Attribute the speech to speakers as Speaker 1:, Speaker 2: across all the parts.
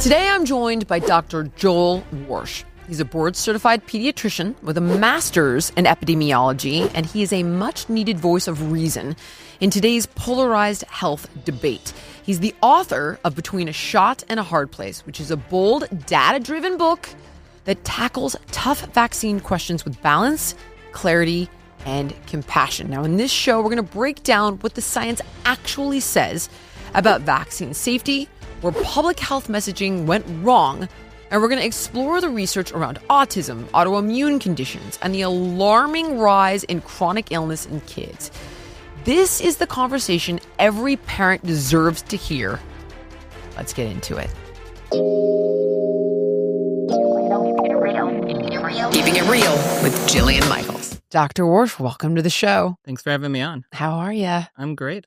Speaker 1: Today I'm joined by Dr. Joel Warsh. He's a board-certified pediatrician with a master's in epidemiology, and he is a much-needed voice of reason in today's polarized health debate. He's the author of Between a Shot and a Hard Place, which is a bold, data-driven book that tackles tough vaccine questions with balance, clarity, and compassion. Now, in this show, we're going to break down what the science actually says about vaccine safety, where public health messaging went wrong, and we're going to explore the research around autism, autoimmune conditions, and the alarming rise in chronic illness in kids. This is the conversation every parent deserves to hear. Let's get into it. Keeping it real with Jillian Michaels. Dr. Warsh, welcome to the show.
Speaker 2: Thanks for having me on.
Speaker 1: How are you?
Speaker 2: I'm great.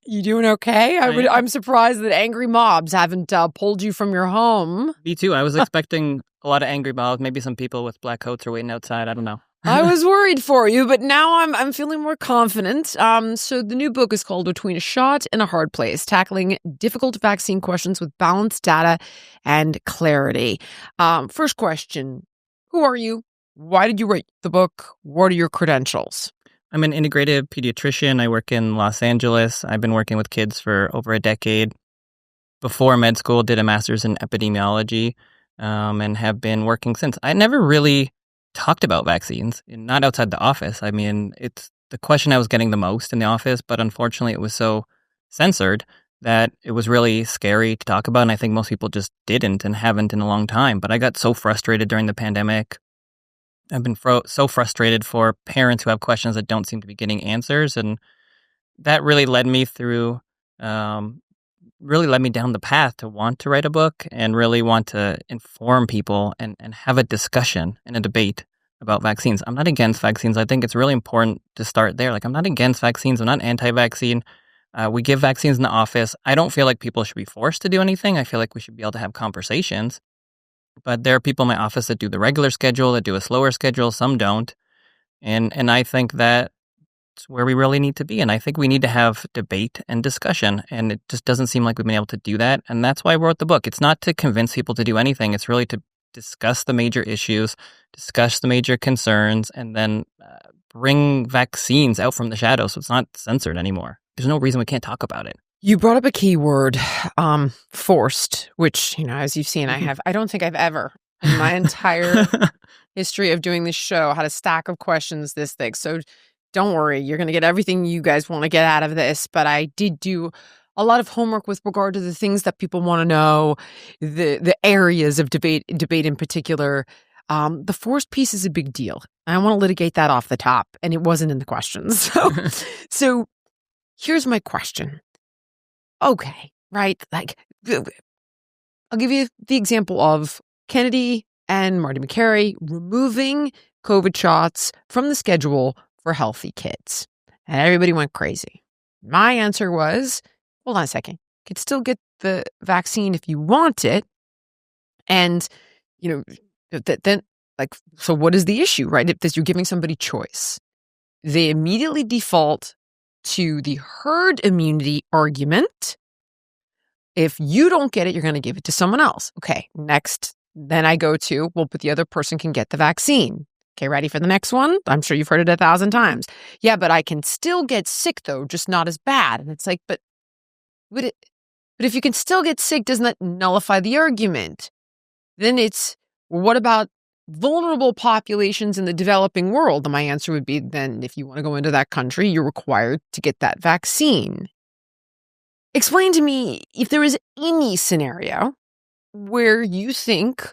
Speaker 1: You doing okay? I'm surprised that angry mobs haven't pulled you from your home.
Speaker 2: Me too. I was expecting a lot of angry mobs. Maybe some people with black coats are waiting outside. I don't know.
Speaker 1: I was worried for you, but now I'm feeling more confident. So the new book is called Between a Shot and a Hard Place, tackling difficult vaccine questions with balanced data and clarity. First question, who are you? Why did you write the book? What are your credentials?
Speaker 2: I'm an integrative pediatrician. I work in Los Angeles. I've been working with kids for over a decade. Before med school, did a master's in epidemiology and have been working since. I never really talked about vaccines, not outside the office. I mean, it's the question I was getting the most in the office, but unfortunately it was so censored that it was really scary to talk about, and I think most people just didn't and haven't in a long time. But I got so frustrated during the pandemic. I've been so frustrated for parents who have questions that don't seem to be getting answers, and that really led me through, really led me down the path to want to write a book and really want to inform people and have a discussion and a debate about vaccines. I'm not against vaccines. I think it's really important to start there. Like, I'm not against vaccines. I'm not anti-vaccine. We give vaccines in the office. I don't feel like people should be forced to do anything. I feel like we should be able to have conversations. But there are people in my office that do the regular schedule, that do a slower schedule. Some don't. And I think that's where we really need to be. And I think we need to have debate and discussion. And it just doesn't seem like we've been able to do that. And that's why I wrote the book. It's not to convince people to do anything. It's really to discuss the major issues, discuss the major concerns, and then bring vaccines out from the shadows so it's not censored anymore. There's no reason we can't talk about it.
Speaker 1: You brought up a key word, forced, which, as you've seen, I don't think I've ever in my entire history of doing this show had a stack of questions this thick. So don't worry, you're going to get everything you guys want to get out of this. But I did do a lot of homework with regard to the things that people want to know, the areas of debate in particular. The forced piece is a big deal. I want to litigate that off the top, and it wasn't in the questions. So here's my question. Okay, right? Like, I'll give you the example of Kennedy and Marty Makary removing COVID shots from the schedule for healthy kids. And everybody went crazy. My answer was, hold on a second. You could still get the vaccine if you want it. And, then, so what is the issue, right? If you're giving somebody choice, they immediately default to the herd immunity argument. If you don't get it, you're going to give it to someone else. Okay, next, then I go to, well, but the other person can get the vaccine. Okay, ready for the next one? I'm sure you've heard it 1,000 times. Yeah, but I can still get sick, though, just not as bad. And it's like, but if you can still get sick, doesn't that nullify the argument? Then it's, well, what about vulnerable populations in the developing world? And my answer would be, then if you want to go into that country, you're required to get that vaccine. Explain to me if there is any scenario where you think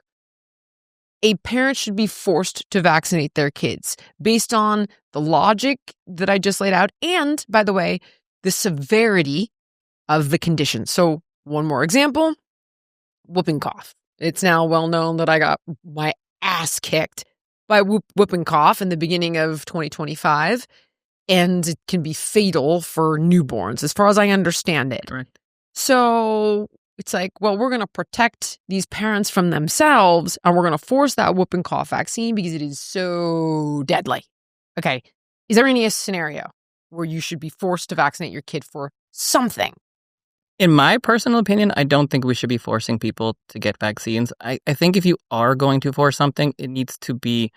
Speaker 1: a parent should be forced to vaccinate their kids based on the logic that I just laid out and, by the way, the severity of the condition. So one more example, whooping cough. It's now well known that I got my ass kicked by whooping cough in the beginning of 2025, and it can be fatal for newborns, as far as I understand it.
Speaker 2: Correct.
Speaker 1: So it's like, well, we're going to protect these parents from themselves, and we're going to force that whooping cough vaccine because it is so deadly. Okay, is there any scenario where you should be forced to vaccinate your kid for something?
Speaker 2: In my personal opinion, I don't think we should be forcing people to get vaccines. I think if you are going to force something, it needs to be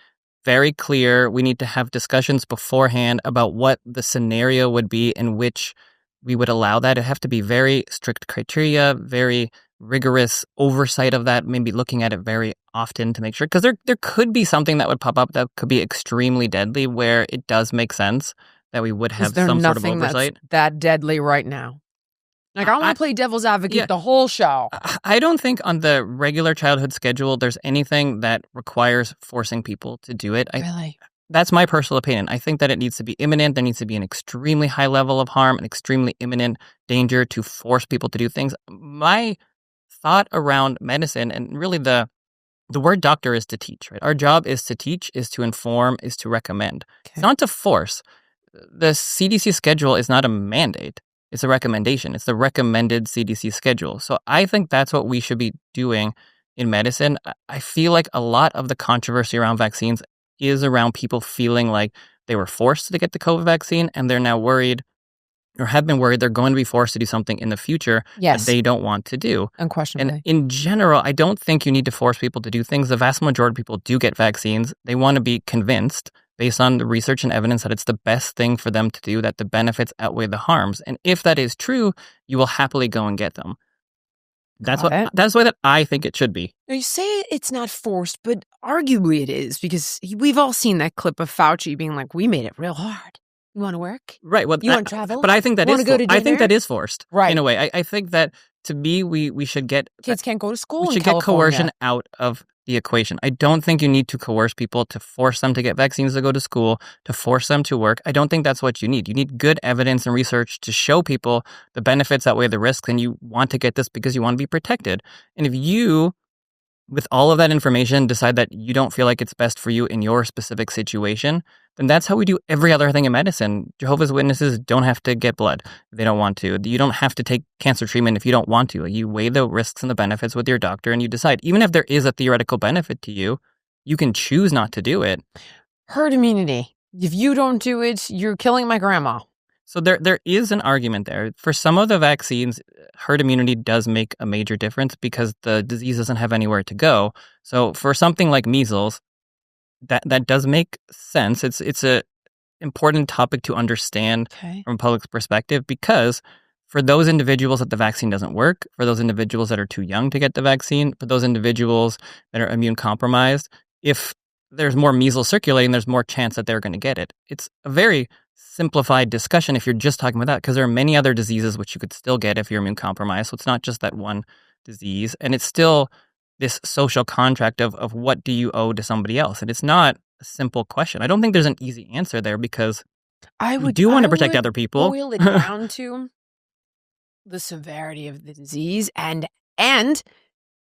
Speaker 2: very clear. We need to have discussions beforehand about what the scenario would be in which we would allow that. It have to be very strict criteria, very rigorous oversight of that, maybe looking at it very often to make sure. Because there could be something that would pop up that could be extremely deadly where it does make sense that we would have some sort of oversight.
Speaker 1: That's that deadly right now? Like, I want to play devil's advocate the whole show.
Speaker 2: I don't think on the regular childhood schedule there's anything that requires forcing people to do it.
Speaker 1: Really?
Speaker 2: That's my personal opinion. I think that it needs to be imminent. There needs to be an extremely high level of harm, an extremely imminent danger to force people to do things. My thought around medicine, and really the word doctor is to teach, right? Our job is to teach, is to inform, is to recommend. Okay. It's not to force. The CDC schedule is not a mandate. It's a recommendation. It's the recommended CDC schedule. So I think that's what we should be doing in medicine. I feel like a lot of the controversy around vaccines is around people feeling like they were forced to get the COVID vaccine and they're now worried or have been worried they're going to be forced to do something in the future that they don't want to do.
Speaker 1: Unquestionably.
Speaker 2: And in general, I don't think you need to force people to do things. The vast majority of people do get vaccines. They want to be convinced based on the research and evidence that it's the best thing for them to do, that the benefits outweigh the harms. And if that is true, you will happily go and get them. That's the way that I think it should be.
Speaker 1: Now, you say it's not forced, but arguably it is, because we've all seen that clip of Fauci being like, we made it real hard. You want to work?
Speaker 2: Right. Well,
Speaker 1: you want to travel?
Speaker 2: But I think that I think that is forced.
Speaker 1: Right.
Speaker 2: In a way. I think that, to me, we should get...
Speaker 1: Kids can't go to school
Speaker 2: We should get coercion out of the equation. I don't think you need to coerce people to force them to get vaccines to go to school, to force them to work. I don't think that's what you need. You need good evidence and research to show people the benefits outweigh the risks, and you want to get this because you want to be protected. And if you, with all of that information, decide that you don't feel like it's best for you in your specific situation, then that's how we do every other thing in medicine. Jehovah's Witnesses don't have to get blood if they don't want to. You don't have to take cancer treatment if you don't want to. You weigh the risks and the benefits with your doctor and you decide. Even if there is a theoretical benefit to you, you can choose not to do it.
Speaker 1: Herd immunity. If you don't do it, you're killing my grandma.
Speaker 2: So there is an argument there. For some of the vaccines, herd immunity does make a major difference because the disease doesn't have anywhere to go. So for something like measles, that does make sense. It's a important topic to understand from a public's perspective, because for those individuals that the vaccine doesn't work, for those individuals that are too young to get the vaccine, for those individuals that are immune compromised, if there's more measles circulating, there's more chance that they're going to get it. It's a very simplified discussion if you're just talking about that, because there are many other diseases which you could still get if you're immune compromised. So it's not just that one disease. And it's still this social contract of what do you owe to somebody else? And it's not a simple question. I don't think there's an easy answer there, because we do want to protect other people.
Speaker 1: Boil it down to the severity of the disease and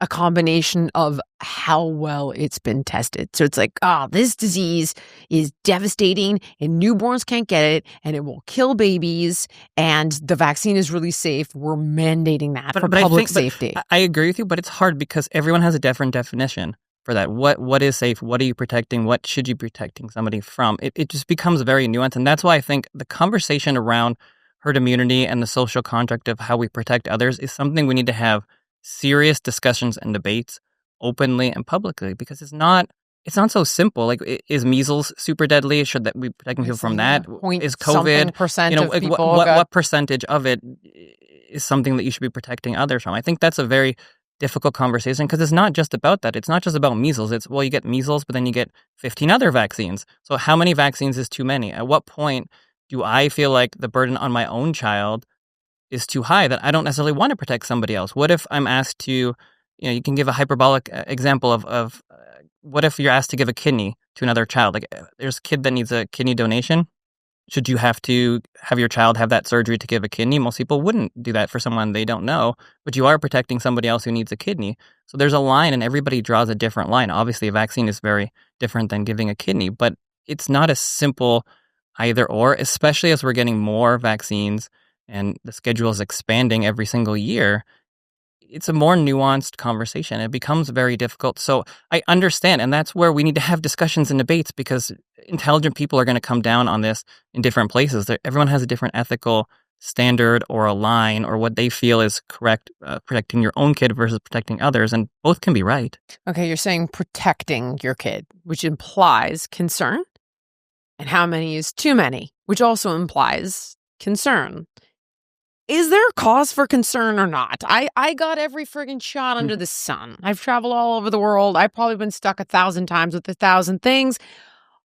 Speaker 1: a combination of how well it's been tested. So it's like, this disease is devastating and newborns can't get it and it will kill babies and the vaccine is really safe. We're mandating that for public safety.
Speaker 2: I agree with you, but it's hard because everyone has a different definition for that. What is safe? What are you protecting? What should you be protecting somebody from? It just becomes very nuanced. And that's why I think the conversation around herd immunity and the social contract of how we protect others is something we need to have serious discussions and debates openly and publicly, because it's not so simple. Like, is measles super deadly? Should that we protecting people from that? Is COVID what percentage of it is something that you should be protecting others from? I think that's a very difficult conversation, because it's not just about that. It's not just about measles. It's, you get measles, but then you get 15 other vaccines. So how many vaccines is too many? At what point do I feel like the burden on my own child is too high that I don't necessarily want to protect somebody else? What if I'm asked to, you can give a hyperbolic example of what if you're asked to give a kidney to another child? Like, there's a kid that needs a kidney donation. Should you have to have your child have that surgery to give a kidney? Most people wouldn't do that for someone they don't know, but you are protecting somebody else who needs a kidney. So there's a line, and everybody draws a different line. Obviously, a vaccine is very different than giving a kidney, but it's not as simple either or, especially as we're getting more vaccines and the schedule is expanding every single year. It's a more nuanced conversation. It becomes very difficult. So I understand, and that's where we need to have discussions and debates, because intelligent people are going to come down on this in different places. Everyone has a different ethical standard or a line or what they feel is correct, protecting your own kid versus protecting others, and both can be right.
Speaker 1: Okay, you're saying protecting your kid, which implies concern, and how many is too many, which also implies concern. Is there a cause for concern or not? I got every friggin' shot under the sun. I've traveled all over the world. I've probably been stuck 1,000 times with 1,000 things.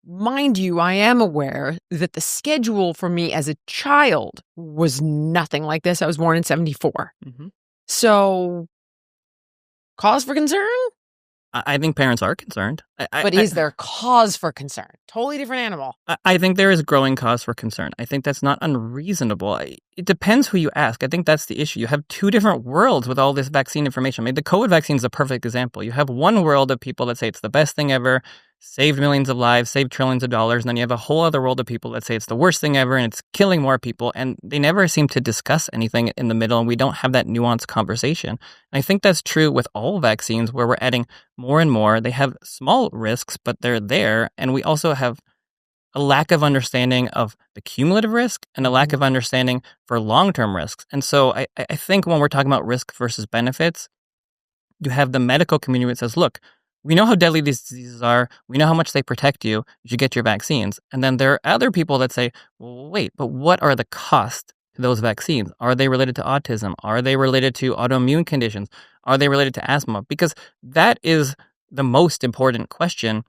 Speaker 1: Mind you, I am aware that the schedule for me as a child was nothing like this. I was born in 1974. So, cause for concern?
Speaker 2: I think parents are concerned.
Speaker 1: But is there cause for concern? Totally different animal.
Speaker 2: I think there is growing cause for concern. I think that's not unreasonable. It depends who you ask. I think that's the issue. You have two different worlds with all this vaccine information. I mean, the COVID vaccine is a perfect example. You have one world of people that say it's the best thing ever, saved millions of lives, saved trillions of dollars, and then you have a whole other world of people that say it's the worst thing ever and it's killing more people, and they never seem to discuss anything in the middle, and we don't have that nuanced conversation. And I think that's true with all vaccines, where we're adding more and more. They have small risks, but they're there, and we also have a lack of understanding of the cumulative risk and a lack of understanding for long-term risks. And so I think when we're talking about risk versus benefits, you have the medical community that says, look, we know how deadly these diseases are. We know how much they protect you. You should get your vaccines. And then there are other people that say, well, wait, but what are the costs to those vaccines? Are they related to autism? Are they related to autoimmune conditions? Are they related to asthma? Because that is the most important question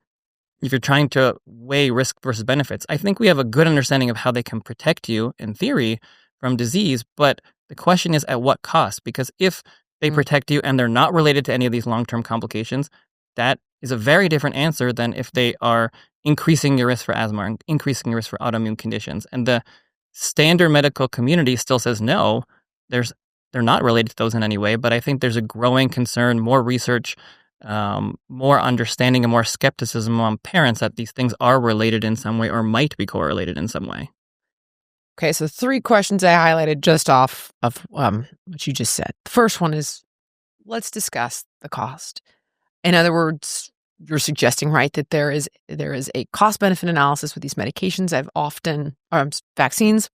Speaker 2: if you're trying to weigh risk versus benefits. I think we have a good understanding of how they can protect you, in theory, from disease. But the question is at what cost? Because if they protect you and they're not related to any of these long-term complications, that is a very different answer than if they are increasing your risk for asthma and increasing your risk for autoimmune conditions. And the standard medical community still says no, they're not related to those in any way. But I think there's a growing concern, more research, more understanding, and more skepticism among parents that these things are related in some way or might be correlated in some way.
Speaker 1: Okay, so 3 questions I highlighted just off of what you just said. The first one is, let's discuss the cost. In other words, you're suggesting, right, that there is a cost-benefit analysis with these medications. Vaccines.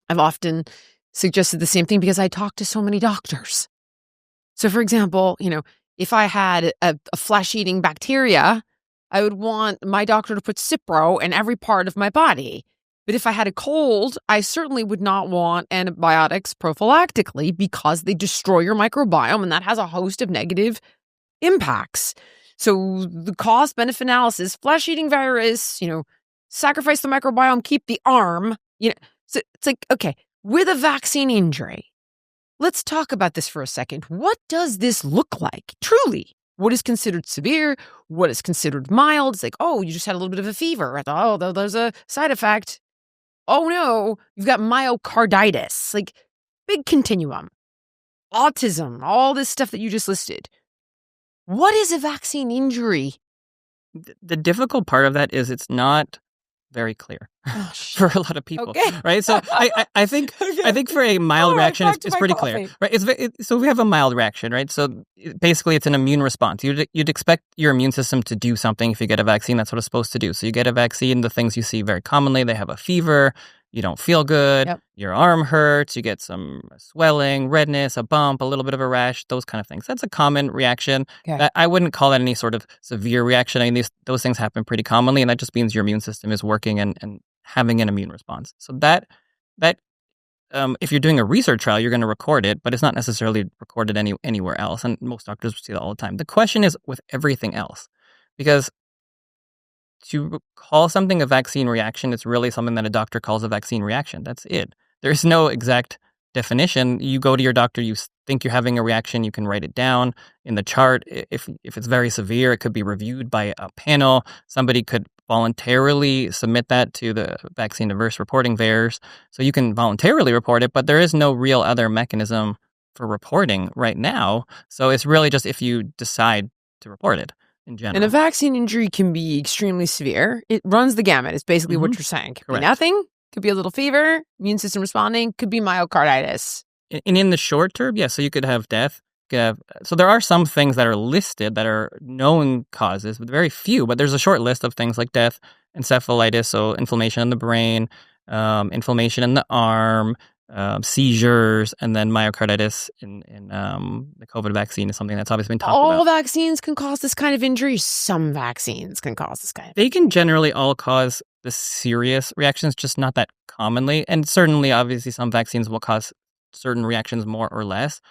Speaker 1: I've often suggested the same thing because I talk to so many doctors. So, for example, if I had a flesh-eating bacteria, I would want my doctor to put Cipro in every part of my body. But if I had a cold, I certainly would not want antibiotics prophylactically because they destroy your microbiome, and that has a host of negative impacts. So the cost-benefit analysis, flesh-eating virus, sacrifice the microbiome, keep the arm. So it's like, okay, with a vaccine injury, let's talk about this for a second. What does this look like, truly? What is considered severe? What is considered mild? It's like, oh, you just had a little bit of a fever. I thought, oh, there's a side effect. Oh, no, you've got myocarditis. Like, big continuum. Autism, all this stuff that you just listed. What is a vaccine injury?
Speaker 2: The difficult part of that is it's not very clear for a lot of people, right? So I think for a mild reaction, it's pretty clear, right? So we have a mild reaction, right? So basically, it's an immune response. You'd expect your immune system to do something if you get a vaccine. That's what it's supposed to do. So you get a vaccine. The things you see very commonly, they have a fever. You don't feel good. Yep. Your arm hurts. You get some swelling, redness, a bump, a little bit of a rash, those kind of things. That's a common reaction. Okay. I wouldn't call that any sort of severe reaction. I mean, those things happen pretty commonly, and that just means your immune system is working and having an immune response. So that if you're doing a research trial, you're going to record it, but it's not necessarily recorded anywhere else. And most doctors see that all the time. The question is with everything else, because to call something a vaccine reaction, it's really something that a doctor calls a vaccine reaction. That's it. There's no exact definition. You go to your doctor, you think you're having a reaction, you can write it down in the chart. If it's very severe, it could be reviewed by a panel. Somebody could voluntarily submit that to the vaccine adverse reporting VAERS. So you can voluntarily report it, but there is no real other mechanism for reporting right now. So it's really just if you decide to report it. In general.
Speaker 1: And a vaccine injury can be extremely severe. It runs the gamut. It's basically what you're saying. Could be nothing. Could be a little fever. Immune system responding. Could be myocarditis.
Speaker 2: And in the short term, so you could have death. So there are some things that are listed that are known causes, but very few. But there's a short list of things like death, encephalitis, so inflammation in the brain, inflammation in the arm, seizures, and then myocarditis in the COVID vaccine is something that's obviously been talked about.
Speaker 1: All vaccines can cause this kind of injury. Some vaccines can cause this kind of
Speaker 2: They can generally all cause the serious reactions, just not that commonly. And certainly, obviously, some vaccines will cause certain reactions more or less.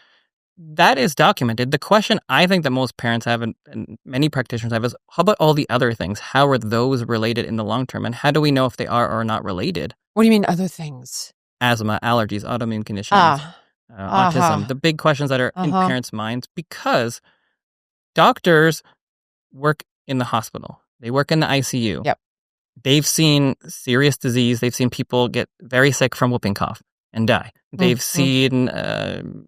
Speaker 2: That is documented. The question I think that most parents have and many practitioners have is, how about all the other things? How are those related in the long term? And how do we know if they are or not related?
Speaker 1: What do you mean other things?
Speaker 2: Asthma, allergies, autoimmune conditions, autism, the big questions that are in parents' minds, because doctors work in the hospital. They work in the ICU.
Speaker 1: Yep.
Speaker 2: They've seen serious disease. They've seen people get very sick from whooping cough and die. They've seen,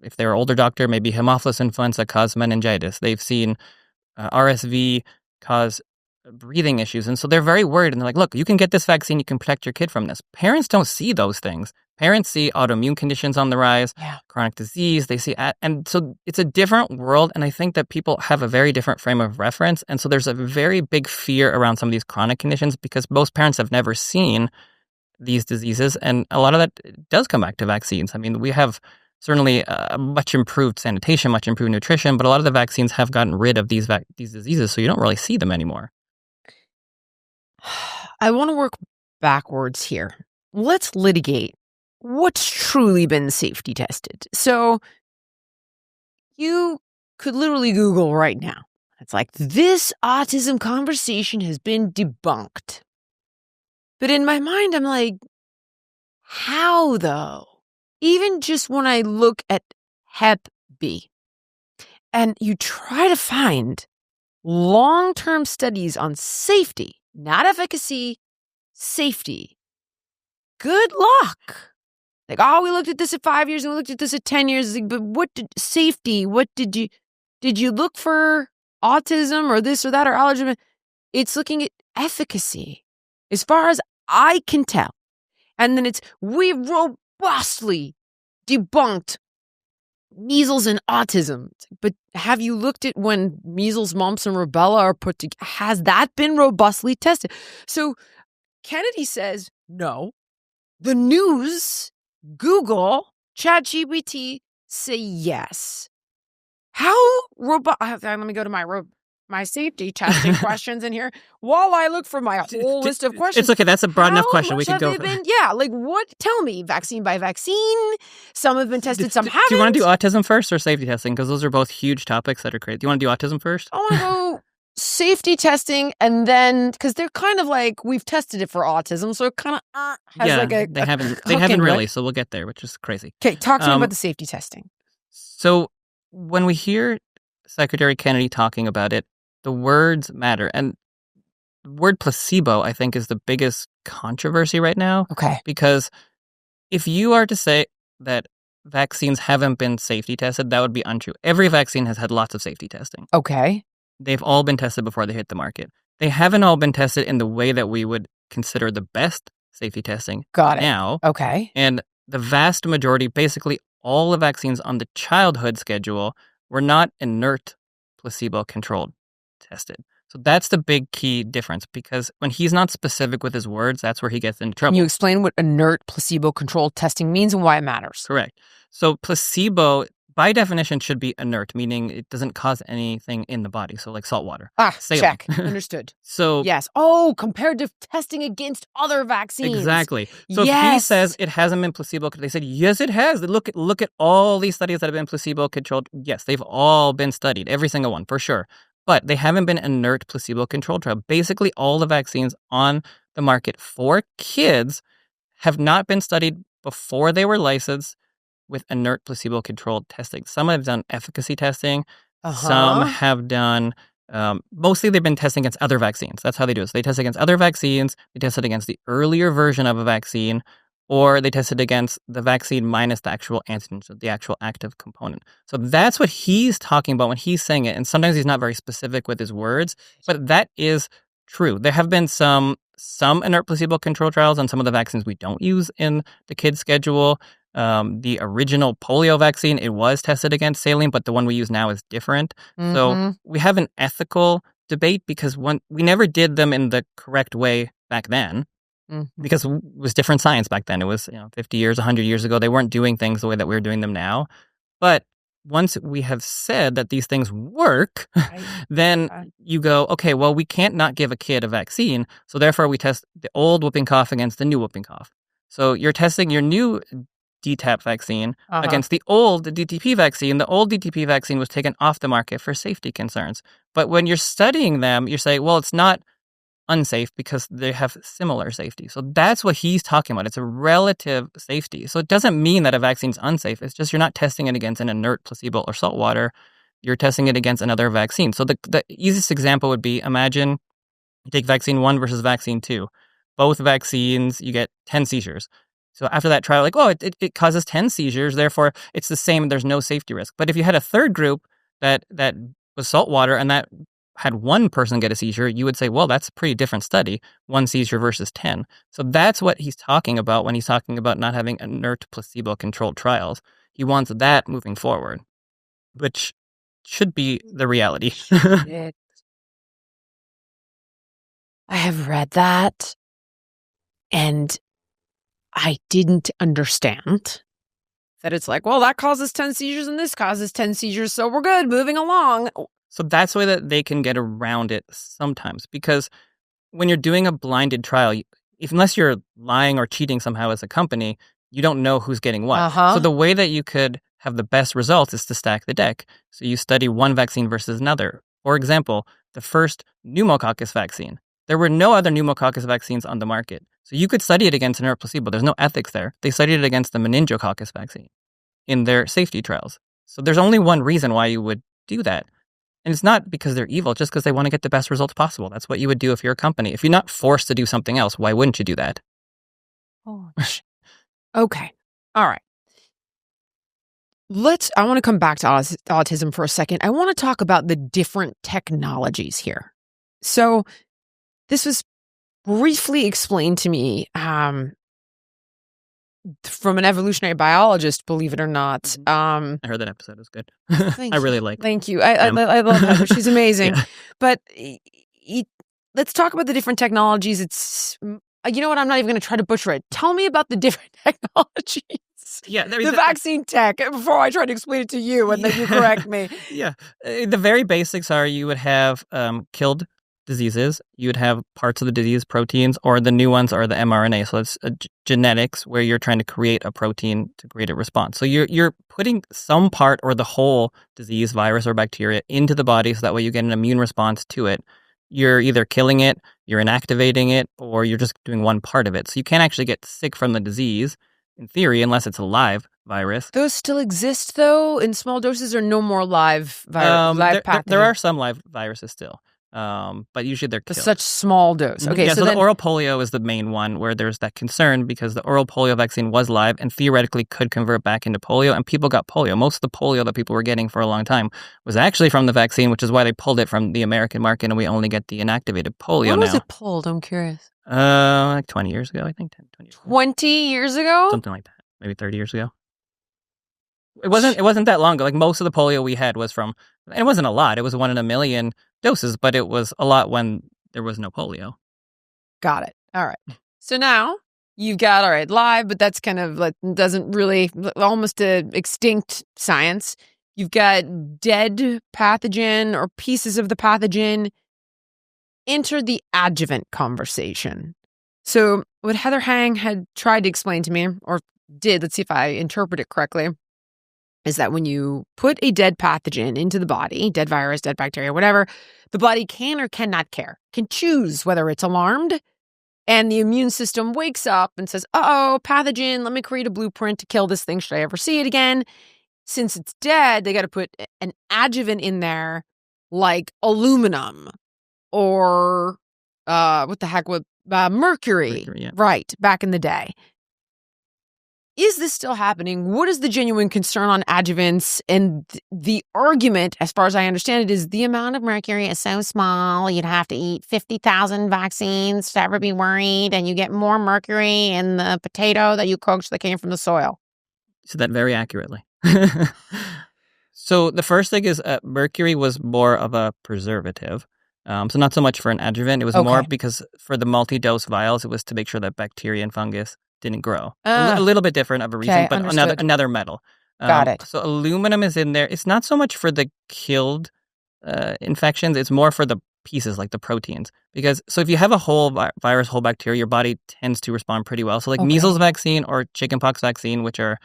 Speaker 2: if they're an older doctor, maybe Haemophilus influenza cause meningitis. They've seen RSV cause breathing issues. And so they're very worried. And they're like, look, you can get this vaccine. You can protect your kid from this. Parents don't see those things. Parents see autoimmune conditions on the rise, chronic disease. They see, and so it's a different world. And I think that people have a very different frame of reference. And so there's a very big fear around some of these chronic conditions because most parents have never seen these diseases. And a lot of that does come back to vaccines. I mean, we have certainly much improved sanitation, much improved nutrition, but a lot of the vaccines have gotten rid of these diseases. So you don't really see them anymore.
Speaker 1: I want to work backwards here. Let's litigate what's truly been safety tested. So you could literally Google right now. It's like, this autism conversation has been debunked. But in my mind, I'm like, how though? Even just when I look at Hep B and you try to find long-term studies on safety, not efficacy, safety. Good luck. Like, oh, we looked at this at 5 years and we looked at this at 10 years. Like, but what did you look for autism or this or that or allergy? It's looking at efficacy as far as I can tell. And then we robustly debunked measles and autism. But have you looked at when measles, mumps, and rubella are put together? Has that been robustly tested? So Kennedy says no. The news, Google, ChatGPT say yes. How robust? Let me go to my safety testing questions in here while I look for my whole list of questions.
Speaker 2: It's okay. That's a broad enough question. We can go.
Speaker 1: Like what? Tell me, vaccine by vaccine. Some have been tested, some haven't.
Speaker 2: Do you want to do autism first or safety testing? Because those are both huge topics that are great. Do you want to do autism first?
Speaker 1: I want to go safety testing, and then because they're kind of like we've tested it for autism, so it kind of has like a
Speaker 2: they haven't really. So we'll get there, which is crazy.
Speaker 1: Okay, talk to me about the safety testing.
Speaker 2: So when we hear Secretary Kennedy talking about it, the words matter. And the word placebo, I think, is the biggest controversy right now.
Speaker 1: Okay.
Speaker 2: Because if you are to say that vaccines haven't been safety tested, that would be untrue. Every vaccine has had lots of safety testing.
Speaker 1: Okay.
Speaker 2: They've all been tested before they hit the market. They haven't all been tested in the way that we would consider the best safety testing
Speaker 1: Got it.
Speaker 2: now.
Speaker 1: Okay.
Speaker 2: And the vast majority, basically all the vaccines on the childhood schedule, were not inert placebo-controlled tested. So that's the big key difference, because when he's not specific with his words, that's where he gets into trouble.
Speaker 1: Can you explain what inert placebo-controlled testing means and why it matters?
Speaker 2: Correct. So placebo, by definition, should be inert, meaning it doesn't cause anything in the body. So like salt water. Saline.
Speaker 1: Check. Understood.
Speaker 2: So
Speaker 1: yes. Oh, compared to testing against other vaccines.
Speaker 2: Exactly. So if he says it hasn't been placebo, they said, yes, it has. Look at all these studies that have been placebo-controlled. Yes, they've all been studied, every single one, for sure. But they haven't been inert placebo-controlled trial. Basically, all the vaccines on the market for kids have not been studied before they were licensed with inert placebo-controlled testing. Some have done efficacy testing. Some have done, mostly they've been testing against other vaccines. That's how they do it. So they test against other vaccines. They test it against the earlier version of a vaccine, or they tested against the vaccine minus the actual antigen, so the actual active component. So that's what he's talking about when he's saying it. And sometimes he's not very specific with his words, but that is true. There have been some inert placebo-controlled trials on some of the vaccines we don't use in the kids' schedule. The original polio vaccine, it was tested against saline, but the one we use now is different. So we have an ethical debate because we never did them in the correct way back then. because it was different science back then. It was 50 years, 100 years ago. They weren't doing things the way that we're doing them now. But once we have said that these things work, then you go, okay, well, we can't not give a kid a vaccine. So therefore, we test the old whooping cough against the new whooping cough. So you're testing your new DTaP vaccine against the old DTP vaccine. The old DTP vaccine was taken off the market for safety concerns. But when you're studying them, you're saying, well, it's not unsafe because they have similar safety. So that's what he's talking about. It's a relative safety. So it doesn't mean that a vaccine's unsafe. It's just you're not testing it against an inert placebo or salt water. You're testing it against another vaccine. So the easiest example would be, imagine you take vaccine 1 versus vaccine 2. Both vaccines, you get 10 seizures. So after that trial, it causes 10 seizures, therefore it's the same, there's no safety risk. But if you had a third group that was salt water and that had one person get a seizure, you would say, well, that's a pretty different study, 1 seizure versus 10. So that's what he's talking about when he's talking about not having inert placebo-controlled trials. He wants that moving forward, which should be the reality.
Speaker 1: I have read that, and I didn't understand that it's like, well, that causes 10 seizures and this causes 10 seizures, so we're good, moving along.
Speaker 2: So that's the way that they can get around it sometimes, because when you're doing a blinded trial, unless you're lying or cheating somehow as a company, you don't know who's getting what. So the way that you could have the best results is to stack the deck. So you study one vaccine versus another. For example, the first pneumococcus vaccine. There were no other pneumococcus vaccines on the market. So you could study it against inert placebo. There's no ethics there. They studied it against the meningococcus vaccine in their safety trials. So there's only one reason why you would do that. And it's not because they're evil, just because they want to get the best results possible. That's what you would do if you're a company. If you're not forced to do something else, why wouldn't you do that?
Speaker 1: Okay. All right. I want to come back to autism for a second. I want to talk about the different technologies here. So this was briefly explained to me from an evolutionary biologist, believe it or not.
Speaker 2: I heard that episode was good. I really like.
Speaker 1: Thank you. I love her. She's amazing.
Speaker 2: Yeah.
Speaker 1: But let's talk about the different technologies. It's you know what? I'm not even going to try to butcher it. Tell me about the different technologies.
Speaker 2: Yeah,
Speaker 1: the vaccine tech. Before I try to explain it to you, and then you correct me.
Speaker 2: Yeah, the very basics are you would have killed diseases, you would have parts of the disease proteins, or the new ones are the mRNA. So it's genetics, where you're trying to create a protein to create a response. So you're putting some part or the whole disease, virus or bacteria, into the body, so that way you get an immune response to it. You're either killing it, you're inactivating it, or you're just doing one part of it. So you can't actually get sick from the disease, in theory, unless it's a live virus.
Speaker 1: Those still exist, though, in small doses, or no more live virus?
Speaker 2: There are some live viruses still. But usually they're killed.
Speaker 1: Such small dose. Okay,
Speaker 2: so the oral polio is the main one where there's that concern, because the oral polio vaccine was live and theoretically could convert back into polio, and people got polio. Most of the polio that people were getting for a long time was actually from the vaccine, which is why they pulled it from the American market, and we only get the inactivated polio now.
Speaker 1: When was it pulled? I'm curious.
Speaker 2: Like 20 years ago, I think. 10, 20 years ago.
Speaker 1: 20 years ago?
Speaker 2: Something like that. Maybe 30 years ago. It wasn't that long ago. Like, most of the polio we had was from, and it wasn't a lot. It was 1 in a million doses, but it was a lot when there was no polio.
Speaker 1: Got it. All right. So now you've got, all right, live, but that's kind of like, doesn't really, almost a extinct science. You've got dead pathogen or pieces of the pathogen. Enter the adjuvant conversation. So what Heather Hang had tried to explain to me, or did, let's see if I interpret it correctly, is that when you put a dead pathogen into the body, dead virus, dead bacteria, whatever, the body can or cannot care, can choose whether it's alarmed, and the immune system wakes up and says, uh-oh, pathogen, let me create a blueprint to kill this thing. Should I ever see it again? Since it's dead, they got to put an adjuvant in there, like aluminum or what the heck, with mercury.
Speaker 2: Yeah.
Speaker 1: Right, back in the day. Is this still happening? What is the genuine concern on adjuvants? And the argument, as far as I understand it, is the amount of mercury is so small, you'd have to eat 50,000 vaccines to ever be worried, and you get more mercury in the potato that you cooked that came from the soil.
Speaker 2: You said that very accurately. So the first thing is mercury was more of a preservative. So not so much for an adjuvant. It was more
Speaker 1: Okay.
Speaker 2: because for the multi-dose vials, it was to make sure that bacteria and fungus didn't grow. A
Speaker 1: Ah,
Speaker 2: little bit different of a reason,
Speaker 1: okay,
Speaker 2: but
Speaker 1: understood.
Speaker 2: another metal.
Speaker 1: Got it.
Speaker 2: So aluminum is in there. It's not so much for the killed infections. It's more for the pieces, like the proteins. Because so if you have a whole virus, whole bacteria, your body tends to respond pretty well. So like measles
Speaker 1: Okay.
Speaker 2: vaccine or chickenpox vaccine, which are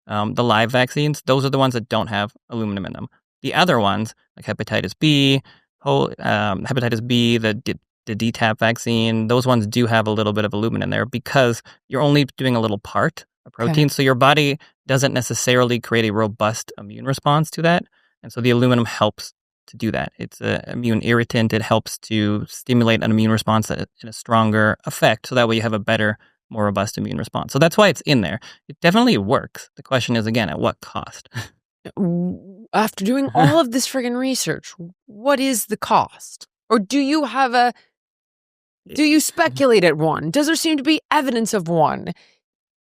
Speaker 2: the live vaccines, those are the ones that don't have aluminum in them. The other ones, like hepatitis B, the DTaP vaccine, those ones do have a little bit of aluminum in there because you're only doing a little part of
Speaker 1: Okay.
Speaker 2: protein. So your body doesn't necessarily create a robust immune response to that. And so the aluminum helps to do that. It's an immune irritant. It helps to stimulate an immune response in a stronger effect. So that way you have a better, more robust immune response. So that's why it's in there. It definitely works. The question is, again, at what cost?
Speaker 1: After doing all of this friggin' research, what is the cost? Or do you speculate at one? Does there seem to be evidence of one?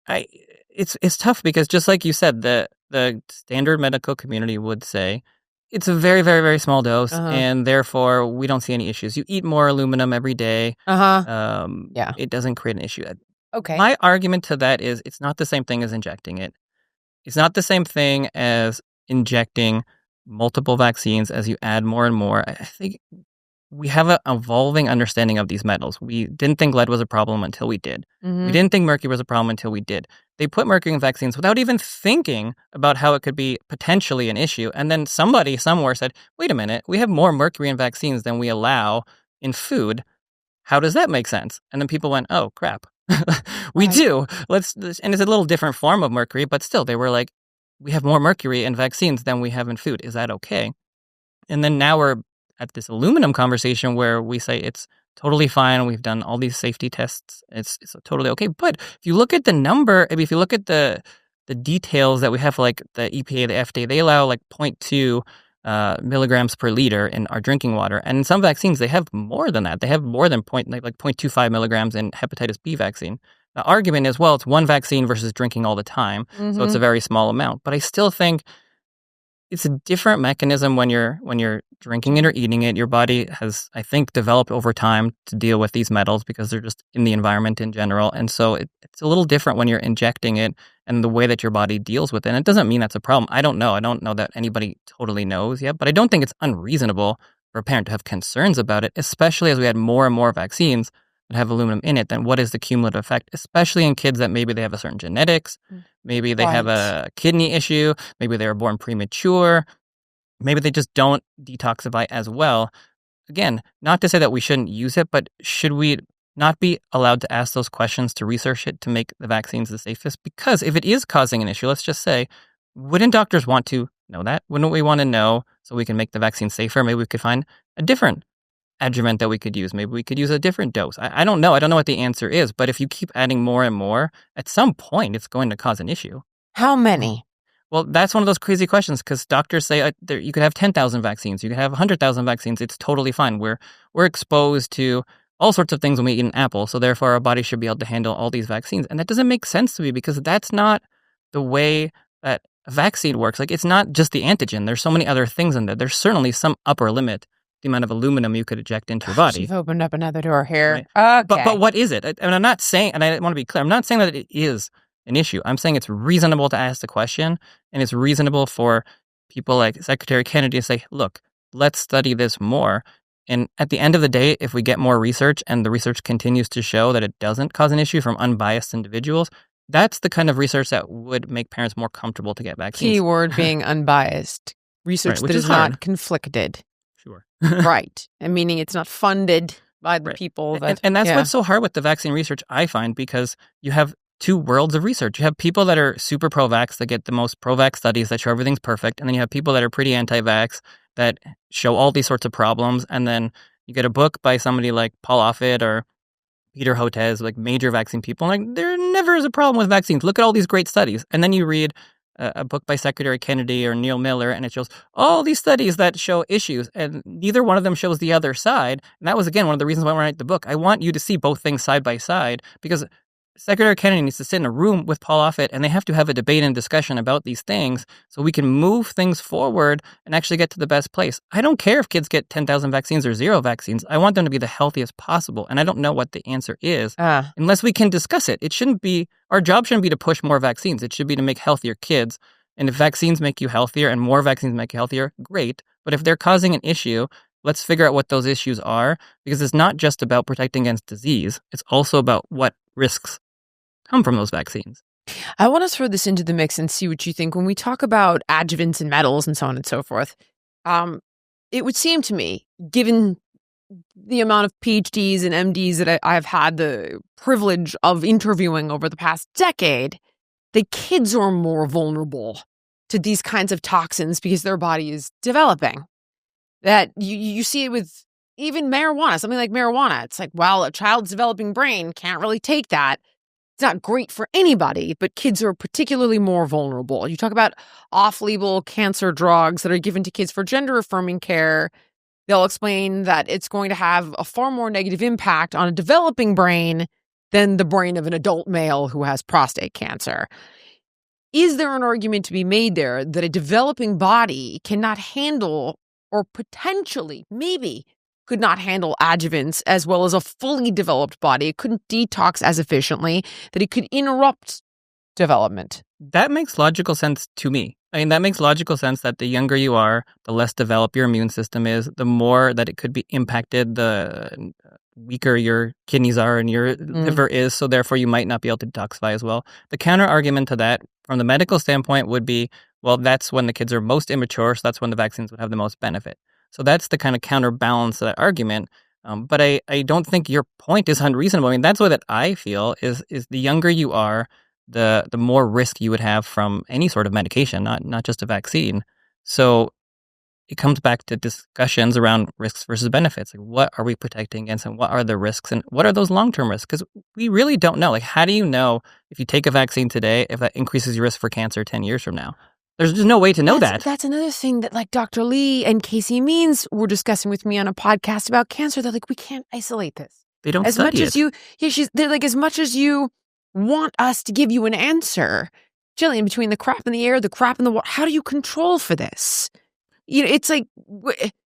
Speaker 2: It's tough because just like you said, the standard medical community would say it's a very, very, very small dose, and therefore we don't see any issues. You eat more aluminum every day.
Speaker 1: Yeah.
Speaker 2: It doesn't create an issue.
Speaker 1: Okay.
Speaker 2: My argument to that is it's not the same thing as injecting it. It's not the same thing as injecting multiple vaccines as you add more and more. I think we have an evolving understanding of these metals. We didn't think lead was a problem until we did. We didn't think mercury was a problem until we did. They put mercury in vaccines without even thinking about how it could be potentially an issue. And then somebody somewhere said, wait a minute, we have more mercury in vaccines than we allow in food. How does that make sense? And then people went, oh, crap. We do. And it's a little different form of mercury, but still, they were like, we have more mercury in vaccines than we have in food. Is that okay? And then now we're at this aluminum conversation where we say it's totally fine. We've done all these safety tests. It's totally okay. But if you look at the number, if you look at the details that we have, like the EPA, the FDA, they allow like 0.2 milligrams per liter in our drinking water. And in some vaccines, they have more than that. They have more than like 0.25 milligrams in hepatitis B vaccine. The argument is, well, it's one vaccine versus drinking all the time. So it's a very small amount. But I still think it's a different mechanism when you're drinking it or eating it. Your body has, I think, developed over time to deal with these metals because they're just in the environment in general. And so it's a little different when you're injecting it and the way that your body deals with it. And it doesn't mean that's a problem. I don't know. I don't know that anybody totally knows yet, but I don't think it's unreasonable for a parent to have concerns about it, especially as we had more and more vaccines that have aluminum in it. Then what is the cumulative effect, especially in kids that maybe they have a certain genetics, maybe they have a kidney issue, maybe they were born premature, maybe they just don't detoxify as well. Again, not to say that we shouldn't use it, but should we not be allowed to ask those questions to research it to make the vaccines the safest? Because if it is causing an issue, let's just say, wouldn't doctors want to know that? Wouldn't we want to know so we can make the vaccine safer? Maybe we could find a different adjuvant that we could use. Maybe we could use a different dose. I don't know. I don't know what the answer is, but if you keep adding more and more, at some point it's going to cause an issue.
Speaker 1: How many?
Speaker 2: Well, that's one of those crazy questions because doctors say you could have 10,000 vaccines, you could have 100,000 vaccines. It's totally fine. We're exposed to all sorts of things when we eat an apple, so therefore our body should be able to handle all these vaccines. And that doesn't make sense to me because that's not the way that a vaccine works. Like, it's not just the antigen. There's so many other things in there. There's certainly some upper limit the amount of aluminum you could eject into your body.
Speaker 1: You've opened up another door here.
Speaker 2: Right.
Speaker 1: Okay.
Speaker 2: But what is it? And I'm not saying, and I want to be clear, I'm not saying that it is an issue. I'm saying it's reasonable to ask the question, and it's reasonable for people like Secretary Kennedy to say, look, let's study this more. And at the end of the day, if we get more research and the research continues to show that it doesn't cause an issue from unbiased individuals, that's the kind of research that would make parents more comfortable to get vaccines.
Speaker 1: Keyword being unbiased. Research
Speaker 2: Right,
Speaker 1: that is
Speaker 2: hard.
Speaker 1: not conflicted.
Speaker 2: Sure.
Speaker 1: Right. And meaning it's not funded by the people that...
Speaker 2: And that's what's so hard with the vaccine research, I find, because you have two worlds of research. You have people that are super pro-vax that get the most pro-vax studies that show everything's perfect. And then you have people that are pretty anti-vax that show all these sorts of problems. And then you get a book by somebody like Paul Offit or Peter Hotez, like major vaccine people. Like, there never is a problem with vaccines. Look at all these great studies. And then you read a book by Secretary Kennedy or Neil Miller, and it shows all these studies that show issues, and neither one of them shows the other side. And that was, again, one of the reasons why I write the book. I want you to see both things side by side, because Secretary Kennedy needs to sit in a room with Paul Offit, and they have to have a debate and discussion about these things so we can move things forward and actually get to the best place. I don't care if kids get 10,000 vaccines or 0 vaccines. I want them to be the healthiest possible, and I don't know what the answer is unless we can discuss it. It shouldn't be, our job shouldn't be to push more vaccines. It should be to make healthier kids. And if vaccines make you healthier and more vaccines make you healthier, great. But if they're causing an issue, let's figure out what those issues are, because it's not just about protecting against disease. It's also about what risks come from those vaccines.
Speaker 1: I want to throw this into the mix and see what you think. When we talk about adjuvants and metals and so on and so forth, it would seem to me, given the amount of PhDs and MDs that I've had the privilege of interviewing over the past decade, the kids are more vulnerable to these kinds of toxins because their body is developing. That you see it with even marijuana, something like marijuana. It's like, well, a child's developing brain can't really take that. It's not great for anybody, but kids are particularly more vulnerable. You talk about off-label cancer drugs that are given to kids for gender-affirming care. They'll explain that it's going to have a far more negative impact on a developing brain than the brain of an adult male who has prostate cancer. Is there an argument to be made there that a developing body cannot handle, or potentially, maybe, could not handle adjuvants as well as a fully developed body? It couldn't detox as efficiently, that it could interrupt development?
Speaker 2: That makes logical sense to me. I mean, that makes logical sense that the younger you are, the less developed your immune system is, the more that it could be impacted, the weaker your kidneys are and your liver is, so therefore you might not be able to detoxify as well. The counter argument to that, from the medical standpoint, would be, well, that's when the kids are most immature, so that's when the vaccines would have the most benefit. So that's the kind of counterbalance to that argument. But I don't think your point is unreasonable. I mean, that's what I feel is the younger you are, the more risk you would have from any sort of medication, not just a vaccine. So it comes back to discussions around risks versus benefits. Like, what are we protecting against, and what are the risks, and what are those long-term risks? Because we really don't know. Like, how do you know if you take a vaccine today, if that increases your risk for cancer 10 years from now? There's just no way to know that.
Speaker 1: That's another thing that, like, Dr. Lee and Casey Means were discussing with me on a podcast about cancer. They're like, we can't isolate this.
Speaker 2: They don't
Speaker 1: as
Speaker 2: study
Speaker 1: much
Speaker 2: it.
Speaker 1: As you, yeah, they're like, as much as you want us to give you an answer, Jillian, between the crap in the air, the crap in the water, how do you control for this? You know, it's like,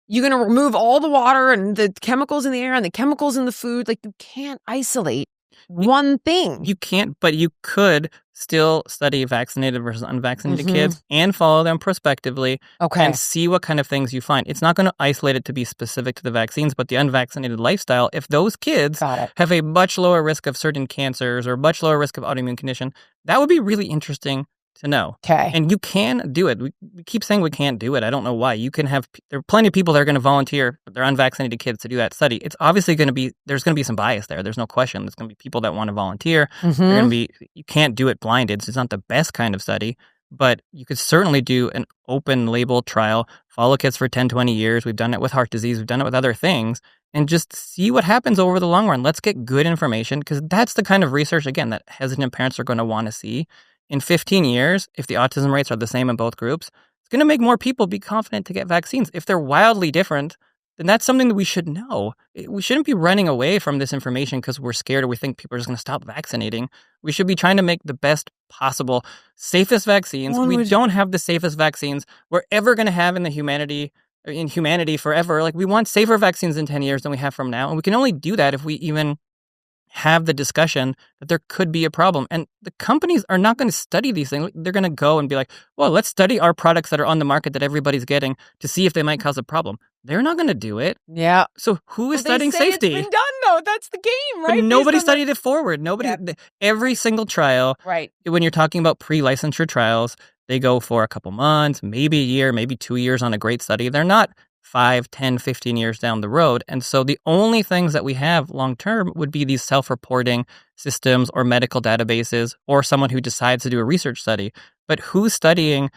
Speaker 1: you're going to remove all the water and the chemicals in the air and the chemicals in the food. Like, you can't isolate one thing.
Speaker 2: You can't, but you could still study vaccinated versus unvaccinated kids and follow them prospectively and see what kind of things you find. It's not going to isolate it to be specific to the vaccines, but the unvaccinated lifestyle, if those kids have a much lower risk of certain cancers or much lower risk of autoimmune condition, that would be really interesting to know.
Speaker 1: Okay.
Speaker 2: And you can do it. We keep saying we can't do it. I don't know why. You can have, there are plenty of people that are going to volunteer their unvaccinated kids to do that study. It's obviously going to be, there's going to be some bias there. There's no question. There's going to be people that want to volunteer. They're going to be, you can't do it blinded. So it's not the best kind of study, but you could certainly do an open label trial, follow kids for 10, 20 years. We've done it with heart disease. We've done it with other things, and just see what happens over the long run. Let's get good information, because that's the kind of research, again, that hesitant parents are going to want to see. In 15 years, if the autism rates are the same in both groups, it's going to make more people be confident to get vaccines. If they're wildly different, then that's something that we should know. We shouldn't be running away from this information because we're scared or we think people are just going to stop vaccinating. We should be trying to make the best possible, safest vaccines. We don't have the safest vaccines we're ever going to have in humanity forever. Like, we want safer vaccines in 10 years than we have from now. And we can only do that if we even have the discussion that there could be a problem. And the companies are not going to study these things. They're going to go and be like, well, let's study our products that are on the market that everybody's getting to see if they might cause a problem. They're not going to do it.
Speaker 1: Yeah.
Speaker 2: So who is studying safety?
Speaker 1: It's been done, though. That's the game, right?
Speaker 2: But nobody studied it forward. Every single trial,
Speaker 1: right?
Speaker 2: When you're talking about pre-licensure trials, they go for a couple months, maybe a year, maybe 2 years on a great study. They're not 5, 10, 15 years down the road. And so the only things that we have long-term would be these self-reporting systems or medical databases or someone who decides to do a research study. But who's studying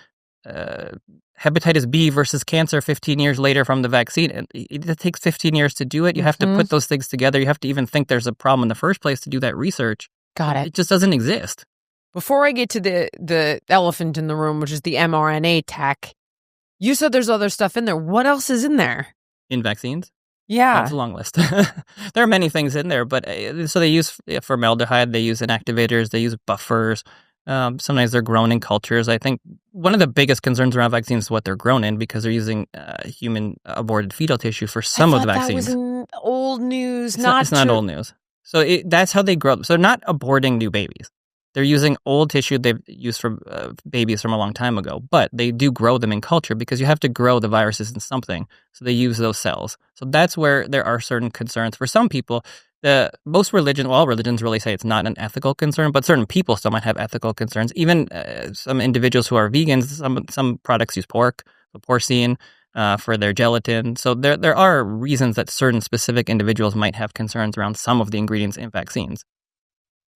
Speaker 2: hepatitis B versus cancer 15 years later from the vaccine? It takes 15 years to do it. You have to put those things together. You have to even think there's a problem in the first place to do that research.
Speaker 1: Got it.
Speaker 2: It just doesn't exist.
Speaker 1: Before I get to the elephant in the room, which is the mRNA tech, you said there's other stuff in there. What else is in there?
Speaker 2: In vaccines?
Speaker 1: Yeah.
Speaker 2: It's a long list. There are many things in there, but so they use formaldehyde, they use inactivators, they use buffers. Sometimes they're grown in cultures. I think one of the biggest concerns around vaccines is what they're grown in because they're using human aborted fetal tissue for some of the vaccines.
Speaker 1: That was old news,
Speaker 2: It's not old news. So that's how they grow. So they're not aborting new babies. They're using old tissue they've used for babies from a long time ago, but they do grow them in culture because you have to grow the viruses in something. So they use those cells. So that's where there are certain concerns. For some people, all religions really say it's not an ethical concern, but certain people still might have ethical concerns. Even some individuals who are vegans, some products use pork, the porcine, for their gelatin. So there are reasons that certain specific individuals might have concerns around some of the ingredients in vaccines.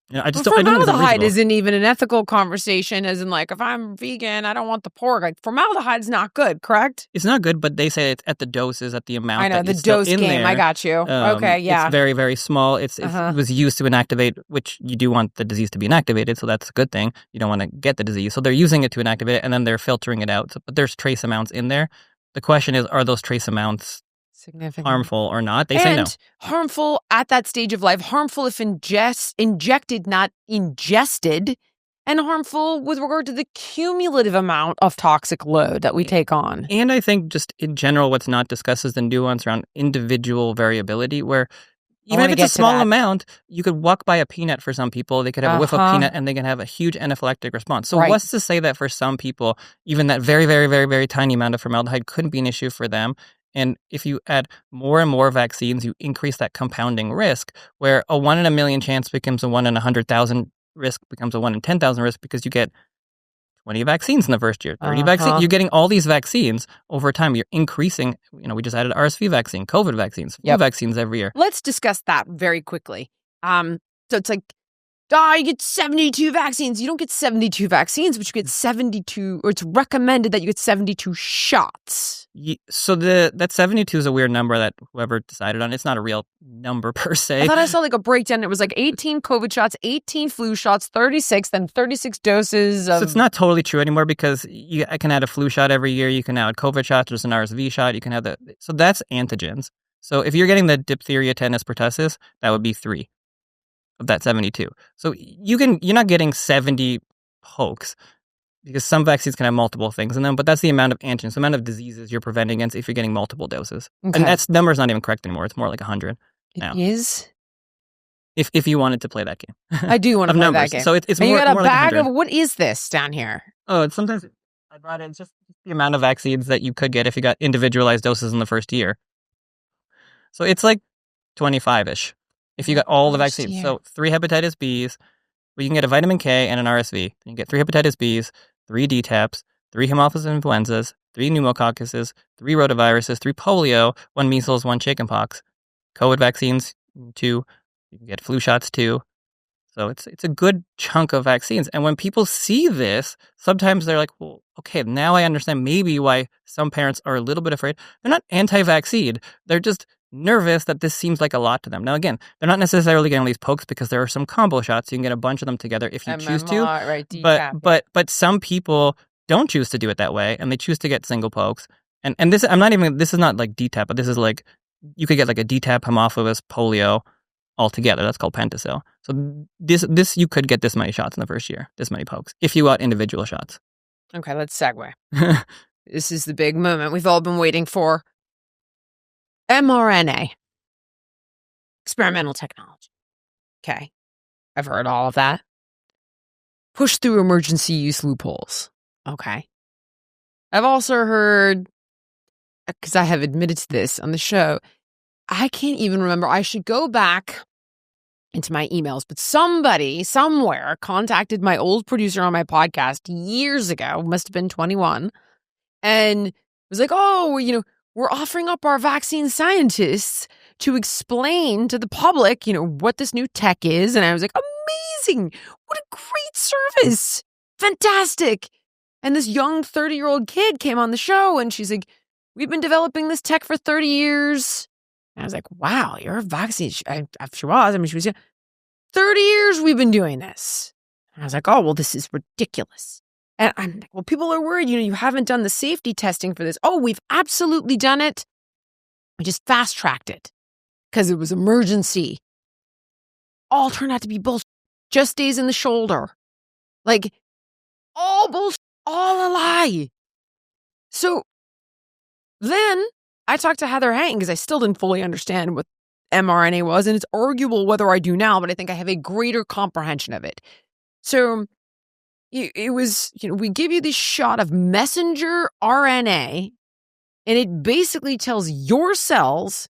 Speaker 2: I don't think it's
Speaker 1: formaldehyde isn't even an ethical conversation, as in like, if I'm vegan, I don't want the pork. Like, formaldehyde's not good, correct?
Speaker 2: It's not good, but they say it's at the doses, at the amount.
Speaker 1: I know,
Speaker 2: that
Speaker 1: the
Speaker 2: is still
Speaker 1: dose
Speaker 2: in
Speaker 1: game.
Speaker 2: there.
Speaker 1: I got you. Okay, yeah.
Speaker 2: It's very, very small. It was used to inactivate, which you do want the disease to be inactivated, so that's a good thing. You don't want to get the disease. So they're using it to inactivate it, and then they're filtering it out. But there's trace amounts in there. The question is, are those trace amounts
Speaker 1: significant,
Speaker 2: harmful or not? They say no.
Speaker 1: Harmful at that stage of life, harmful if injected, not ingested, and harmful with regard to the cumulative amount of toxic load that we take on.
Speaker 2: And I think just in general, what's not discussed is the nuance around individual variability, where even if it's a small amount, you could walk by a peanut for some people. They could have a whiff of peanut and they can have a huge anaphylactic response. So what's to say that for some people, even that very, very, very, very tiny amount of formaldehyde couldn't be an issue for them? And if you add more and more vaccines, you increase that compounding risk, where a 1 in a million chance becomes a 1 in 100,000 risk becomes a 1 in 10,000 risk because you get 20 vaccines in the first year, 30 vaccines. You're getting all these vaccines over time. You're increasing. We just added RSV vaccine, COVID vaccines, flu vaccines every year.
Speaker 1: Let's discuss that very quickly. So it's like, you get 72 vaccines. You don't get 72 vaccines, but you get 72, or it's recommended that you get 72 shots.
Speaker 2: So that 72 is a weird number that whoever decided on. It's not a real number per se.
Speaker 1: I thought I saw like a breakdown. It was like 18 COVID shots, 18 flu shots, 36, then 36 doses of...
Speaker 2: So it's not totally true anymore because I can add a flu shot every year. You can add COVID shots. There's an RSV shot. You can have that. So that's antigens. So if you're getting the diphtheria, tetanus, pertussis, that would be 3 of that 72. So you're not getting 70 pokes because some vaccines can have multiple things in them, but that's the amount of antigens, the amount of diseases you're preventing against if you're getting multiple doses. Okay. And that number's not even correct anymore. It's more like 100 now.
Speaker 1: It is?
Speaker 2: If you wanted to play that game.
Speaker 1: I do want to play that game.
Speaker 2: So it's more,
Speaker 1: you got
Speaker 2: more
Speaker 1: a bag
Speaker 2: like
Speaker 1: of, what is this down here?
Speaker 2: Oh, sometimes I brought in just the amount of vaccines that you could get if you got individualized doses in the first year. So it's like 25-ish. If you got all the vaccines. Yeah. So 3 hepatitis Bs, you can get a vitamin K and an RSV. You can get 3 hepatitis Bs, 3 DTaps, 3 Haemophilus influenzas, 3 pneumococcuses, 3 rotaviruses, 3 polio, 1 measles, 1 chickenpox, COVID vaccines, 2. You can get flu shots, 2. So it's a good chunk of vaccines. And when people see this, sometimes they're like, well, okay, now I understand maybe why some parents are a little bit afraid. They're not anti-vaccine. They're just nervous that this seems like a lot to them. Now, again, they're not necessarily getting these pokes because there are some combo shots. You can get a bunch of them together if you
Speaker 1: MMR,
Speaker 2: choose to.
Speaker 1: Right,
Speaker 2: but some people don't choose to do it that way, and they choose to get single pokes. And this, this is not like DTaP, but this is like, you could get like a DTaP, Haemophilus, polio, altogether. That's called pentacil. So this you could get this many shots in the first year, this many pokes, if you got individual shots.
Speaker 1: Okay, let's segue. This is the big moment we've all been waiting for. mRNA. Experimental technology. Okay. I've heard all of that. Push through emergency use loopholes. Okay. I've also heard, because I have admitted to this on the show, I can't even remember. I should go back into my emails, but somebody somewhere contacted my old producer on my podcast years ago, must have been 21, and was like, oh, we're offering up our vaccine scientists to explain to the public, what this new tech is. And I was like, amazing. What a great service. Fantastic. And this young 30-year-old kid came on the show and she's like, we've been developing this tech for 30 years. And I was like, wow, you're a vaccine. She was. She was 30 years we've been doing this. And I was like, oh, well, this is ridiculous. And I'm like, well, people are worried, you haven't done the safety testing for this. Oh, we've absolutely done it. We just fast-tracked it because it was emergency. All turned out to be bullshit. Just stays in the shoulder. Like, all bullshit, all a lie. So then I talked to Heather Hang because I still didn't fully understand what mRNA was, and it's arguable whether I do now, but I think I have a greater comprehension of it. So it was, we give you this shot of messenger RNA, and it basically tells your cells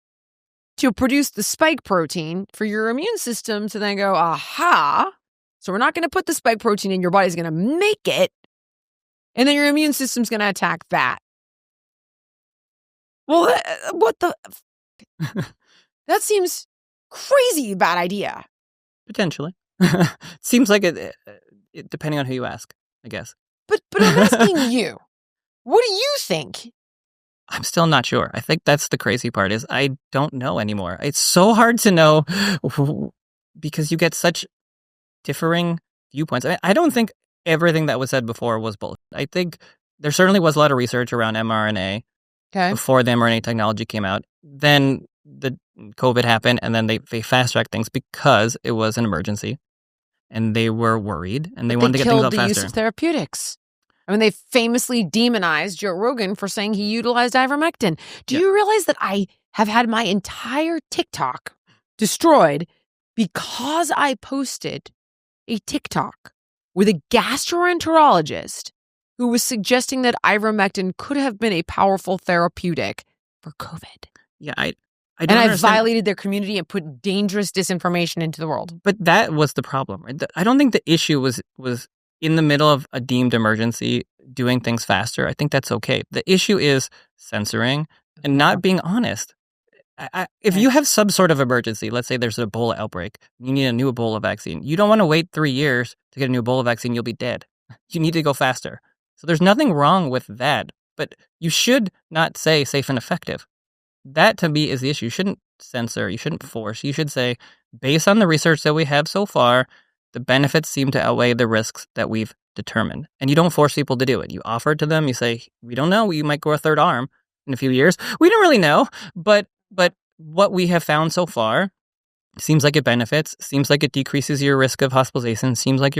Speaker 1: to produce the spike protein for your immune system to then go, aha, so we're not going to put the spike protein in, your body's going to make it, and then your immune system's going to attack that. Well, what the... That seems crazy bad idea.
Speaker 2: Potentially. Seems like it, depending on who you ask, I guess.
Speaker 1: But I'm asking you, what do you think?
Speaker 2: I'm still not sure. I think that's the crazy part is I don't know anymore. It's so hard to know because you get such differing viewpoints. I don't think everything that was said before was bullshit. I think there certainly was a lot of research around mRNA before the mRNA technology came out. Then the COVID happened, and then they fast-tracked things because it was an emergency, and they were worried, and they wanted to get things out faster. They killed the use of therapeutics.
Speaker 1: I mean, they famously demonized Joe Rogan for saying he utilized ivermectin. Do you realize that I have had my entire TikTok destroyed because I posted a TikTok with a gastroenterologist who was suggesting that ivermectin could have been a powerful therapeutic for COVID?
Speaker 2: Yeah, I
Speaker 1: violated their community and put dangerous disinformation into the world.
Speaker 2: But that was the problem, right? I don't think the issue was in the middle of a deemed emergency doing things faster. I think that's okay. The issue is censoring and not being honest. If you have some sort of emergency, let's say there's an Ebola outbreak, you need a new Ebola vaccine. You don't want to wait 3 years to get a new Ebola vaccine. You'll be dead. You need to go faster. So there's nothing wrong with that. But you should not say safe and effective. That, to me, is the issue. You shouldn't censor. You shouldn't force. You should say, based on the research that we have so far, the benefits seem to outweigh the risks that we've determined. And you don't force people to do it. You offer it to them. You say, we don't know. You might grow a third arm in a few years. We don't really know. But what we have found so far seems like it benefits, seems like it decreases your risk of hospitalization, seems like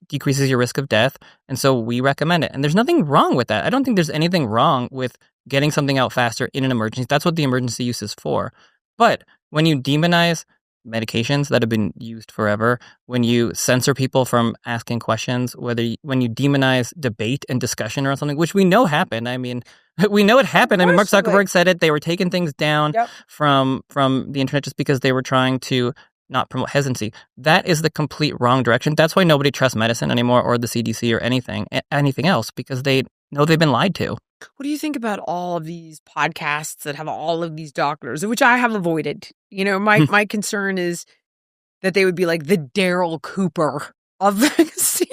Speaker 2: decreases your risk of death. And so we recommend it. And there's nothing wrong with that. I don't think there's anything wrong with getting something out faster in an emergency. That's what the emergency use is for. But when you demonize medications that have been used forever, when you censor people from asking questions, when you demonize debate and discussion around something, which we know happened. I mean, we know it happened. I mean, Mark Zuckerberg said it. They were taking things down from the internet just because they were trying to not promote hesitancy. That is the complete wrong direction. That's why nobody trusts medicine anymore or the CDC or anything else, because they know they've been lied to.
Speaker 1: What do you think about all of these podcasts that have all of these doctors, which I have avoided? My concern is that they would be like the Daryl Cooper of vaccines.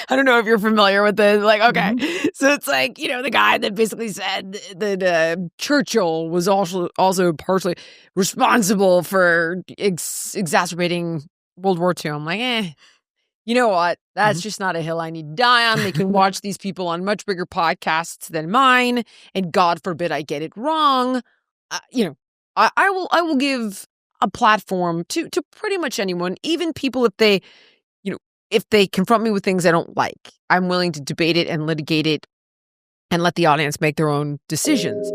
Speaker 1: I don't know if you're familiar with this. Like, okay. So it's like, the guy that basically said that Churchill was also partially responsible for exacerbating World War II. I'm like, you know what? That's just not a hill I need to die on. They can watch these people on much bigger podcasts than mine, and God forbid I get it wrong. I will give a platform to pretty much anyone, even people if they confront me with things I don't like. I'm willing to debate it and litigate it and let the audience make their own decisions.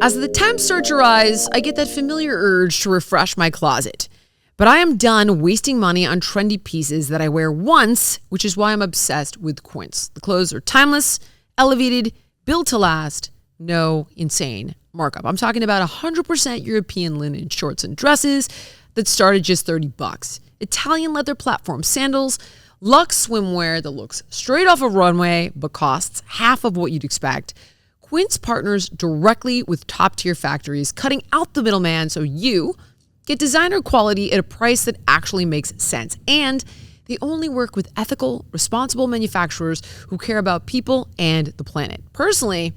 Speaker 1: As the temps start to rise, I get that familiar urge to refresh my closet. But I am done wasting money on trendy pieces that I wear once, which is why I'm obsessed with Quints. The clothes are timeless, elevated, built to last, no insane markup. I'm talking about 100% European linen shorts and dresses that start at just $30. Italian leather platform sandals, luxe swimwear that looks straight off a runway but costs half of what you'd expect. Quints partners directly with top-tier factories, cutting out the middleman so you get designer quality at a price that actually makes sense. And they only work with ethical, responsible manufacturers who care about people and the planet. Personally,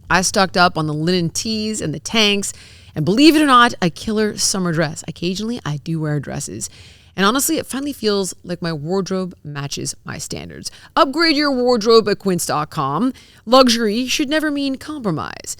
Speaker 1: I stocked up on the linen tees and the tanks, and believe it or not, a killer summer dress. Occasionally, I do wear dresses. And honestly, it finally feels like my wardrobe matches my standards. Upgrade your wardrobe at quints.com. Luxury should never mean compromise.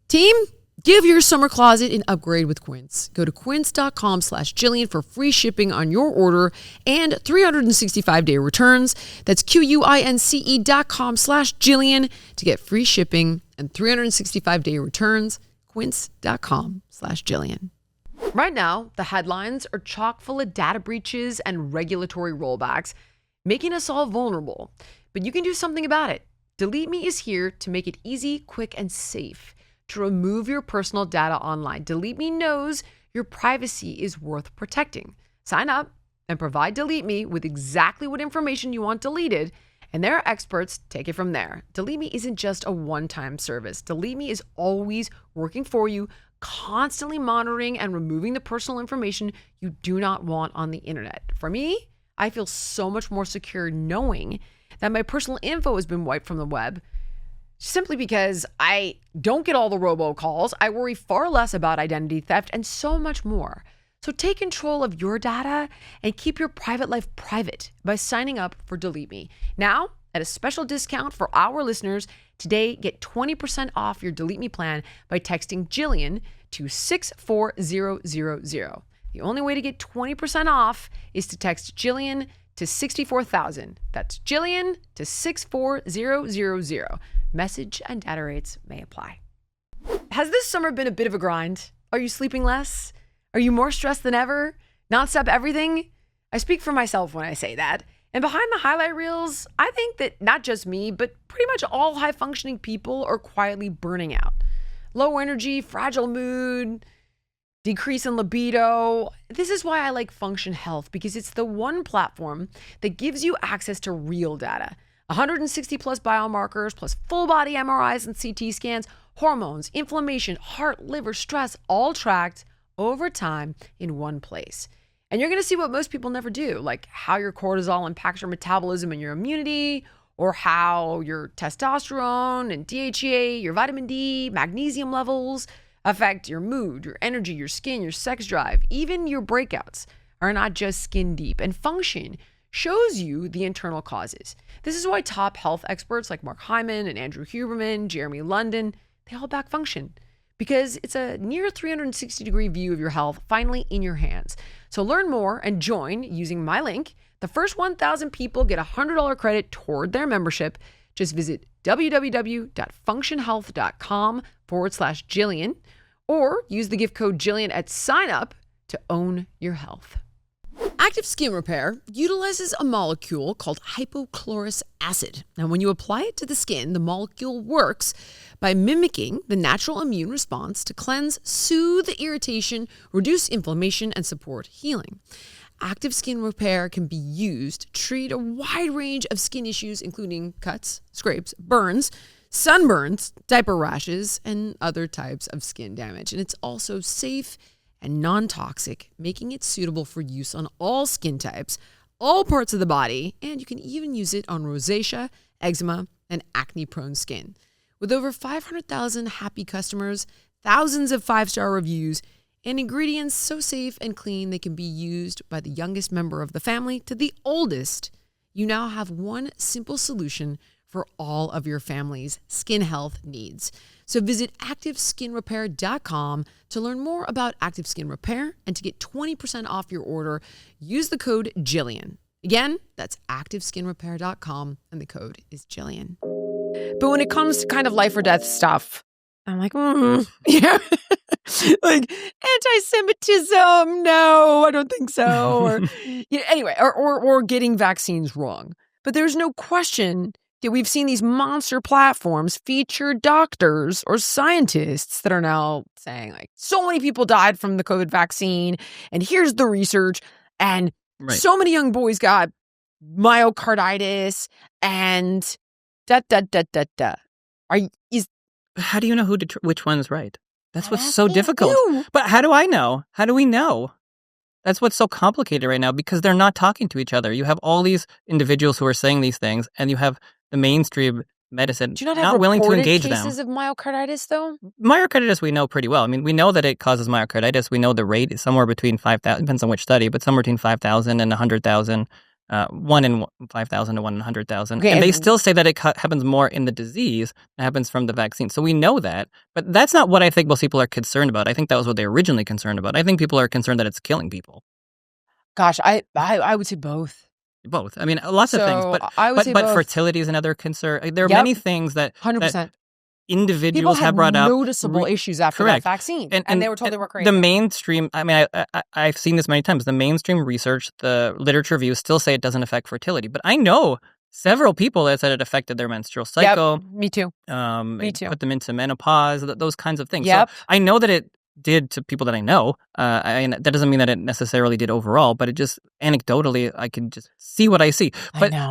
Speaker 1: Team, Give your summer closet an upgrade with Quince. Go to quince.com/Jillian for free shipping on your order and 365-day returns. That's QUINCE.com/Jillian to get free shipping and 365-day returns. Quince.com/Jillian. Right now, the headlines are chock full of data breaches and regulatory rollbacks, making us all vulnerable. But you can do something about it. Delete Me is here to make it easy, quick, and safe to remove your personal data online. Delete Me knows your privacy is worth protecting. Sign up and provide Delete Me with exactly what information you want deleted, and their experts take it from there. Delete Me isn't just a one-time service. Delete Me is always working for you, constantly monitoring and removing the personal information you do not want on the internet. For me, I feel so much more secure knowing that my personal info has been wiped from the web, simply because I don't get all the robocalls. I worry far less about identity theft and so much more. So take control of your data and keep your private life private by signing up for Delete Me. Now, at a special discount for our listeners, today get 20% off your Delete Me plan by texting Jillian to 64000. The only way to get 20% off is to text Jillian to 64,000. That's Jillian to 64000. Message and data rates may apply. Has this summer been a bit of a grind? Are you sleeping less? Are you more stressed than ever? Non-stop everything? I speak for myself when I say that. And behind the highlight reels, I think that not just me, but pretty much all high-functioning people are quietly burning out. Low energy, fragile mood, decrease in libido. This is why I like Function Health, because it's the one platform that gives you access to real data. 160 plus biomarkers, plus full body MRIs and CT scans, hormones, inflammation, heart, liver, stress, all tracked over time in one place. And you're going to see what most people never do, like how your cortisol impacts your metabolism and your immunity, or how your testosterone and DHEA, your vitamin D, magnesium levels affect your mood, your energy, your skin, your sex drive. Even your breakouts are not just skin deep. And Function shows you the internal causes. This is why top health experts like Mark Hyman and Andrew Huberman, Jeremy London, they all back Function, because it's a near 360-degree view of your health finally in your hands. So learn more and join using my link. The first 1,000 people get a $100 credit toward their membership. Just visit www.functionhealth.com/Jillian or use the gift code Jillian at sign up to own your health. Active Skin Repair utilizes a molecule called hypochlorous acid. Now, when you apply it to the skin, the molecule works by mimicking the natural immune response to cleanse, soothe irritation, reduce inflammation, and support healing. Active Skin Repair can be used to treat a wide range of skin issues, including cuts, scrapes, burns, sunburns, diaper rashes, and other types of skin damage. And it's also safe and non-toxic, making it suitable for use on all skin types, all parts of the body, and you can even use it on rosacea, eczema, and acne-prone skin. With over 500,000 happy customers, thousands of 5-star reviews, and ingredients so safe and clean they can be used by the youngest member of the family to the oldest, you now have one simple solution for all of your family's skin health needs. So visit ActiveSkinRepair.com to learn more about Active Skin Repair and to get 20% off your order. Use the code Jillian. Again, that's ActiveSkinRepair.com and the code is Jillian. But when it comes to kind of life or death stuff, I'm like, yeah, like anti-Semitism. No, I don't think so. Or anyway, or getting vaccines wrong. But there's no question that we've seen these monster platforms feature doctors or scientists that are now saying, like, so many people died from the COVID vaccine, and here's the research, and so many young boys got myocarditis, and da.
Speaker 2: How do you know which one's right? That's what's so difficult. But how do I know? How do we know? That's what's so complicated right now, because they're not talking to each other. You have all these individuals who are saying these things, and you have the mainstream medicine
Speaker 1: Do you not have
Speaker 2: willing to engage
Speaker 1: cases
Speaker 2: them.
Speaker 1: of myocarditis, though?
Speaker 2: Myocarditis we know pretty well. I mean, we know that it causes myocarditis. We know the rate is somewhere between 5,000, depends on which study, but somewhere between 5,000 and 100,000 1 in 5,000 to 1 in 100,000.
Speaker 1: Okay,
Speaker 2: and they still say that it happens more in the disease than happens from the vaccine. So we know that. But that's not what I think most people are concerned about. I think that was what they were originally concerned about. I think people are concerned that it's killing people.
Speaker 1: Gosh, I would say both.
Speaker 2: Both. I mean, lots of things. But
Speaker 1: I would say both.
Speaker 2: fertility is another concern. There are many things that
Speaker 1: 100%.
Speaker 2: Individuals have brought up
Speaker 1: noticeable issues after that vaccine, and they were told they were crazy.
Speaker 2: The mainstream, I mean, I've seen this many times. The mainstream research, the literature reviews still say it doesn't affect fertility, but I know several people that said it affected their menstrual cycle.
Speaker 1: Yep, me too.
Speaker 2: Me too. Put them into menopause, those kinds of things.
Speaker 1: Yep.
Speaker 2: So I know that it did to people that I know. And that doesn't mean that it necessarily did overall, but it just anecdotally, I can just see what I see.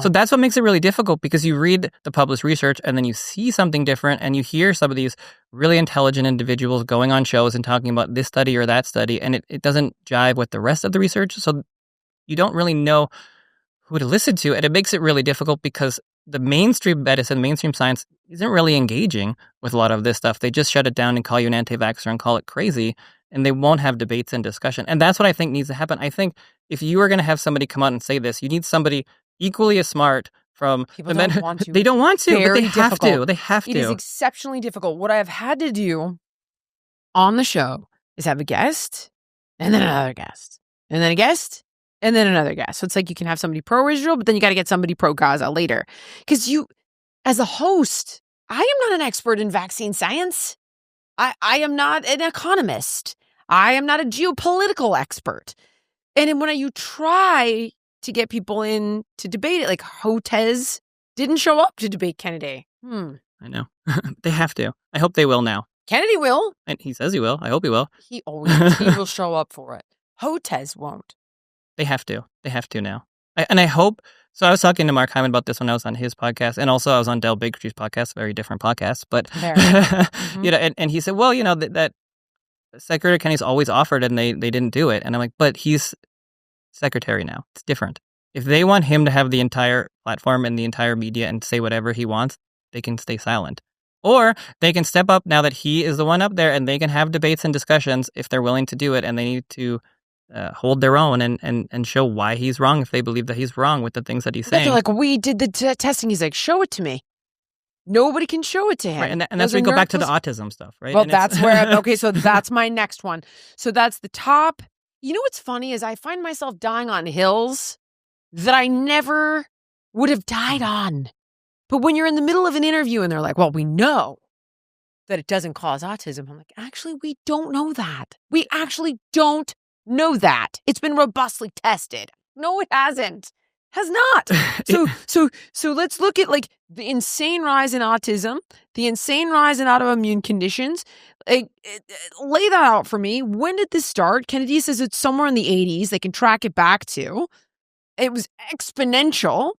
Speaker 2: So that's what makes it really difficult, because you read the published research and then you see something different, and you hear some of these really intelligent individuals going on shows and talking about this study or that study, and it doesn't jive with the rest of the research. So you don't really know who to listen to, and it makes it really difficult because the mainstream medicine, mainstream science isn't really engaging with a lot of this stuff. They just shut it down and call you an anti-vaxxer and call it crazy, and they won't have debates and discussion. And that's what I think needs to happen. I think if you are going to have somebody come out and say this, you need somebody equally as smart from
Speaker 1: people don't want to.
Speaker 2: They don't want to, but they have
Speaker 1: difficult.
Speaker 2: to. They have to.
Speaker 1: It is exceptionally difficult. What I have had to do on the show is have a guest, and then another guest, and then a guest, and then another guest. So it's like you can have somebody pro-Israel, but then you got to get somebody pro-Gaza later. Because you, as a host, I am not an expert in vaccine science. I am not an economist. I am not a geopolitical expert. And when you try to get people in to debate it, like Hotez didn't show up to debate Kennedy.
Speaker 2: I know. They have to. I hope they will now.
Speaker 1: Kennedy will.
Speaker 2: And he says he will. I hope he will.
Speaker 1: He will show up for it. Hotez won't.
Speaker 2: They have to. They have to now. I hope. So I was talking to Mark Hyman about this when I was on his podcast, and also I was on Del Bigtree's podcast, very different podcast. But and he said, well, that Secretary Kennedy's always offered, and they didn't do it. And I'm like, but he's secretary now. It's different. If they want him to have the entire platform and the entire media and say whatever he wants, they can stay silent. Or they can step up now that he is the one up there, and they can have debates and discussions if they're willing to do it, and they need to hold their own and show why he's wrong if they believe that he's wrong with the things that he's saying.
Speaker 1: They're like, we did the testing. He's like, show it to me. Nobody can show it to him.
Speaker 2: Right, and that's where we go back to the autism stuff, right?
Speaker 1: Well, that's where, okay, so that's my next one. So that's the top. You know what's funny is I find myself dying on hills that I never would have died on. But when you're in the middle of an interview and they're like, well, we know that it doesn't cause autism. I'm like, actually, we don't know that. We actually don't know that. It's been robustly tested. No, it hasn't. Has not. So let's look at like the insane rise in autism, the insane rise in autoimmune conditions. Lay that out for me. When did this start? Kennedy says it's somewhere in the 80s. They can track it back to. It was exponential.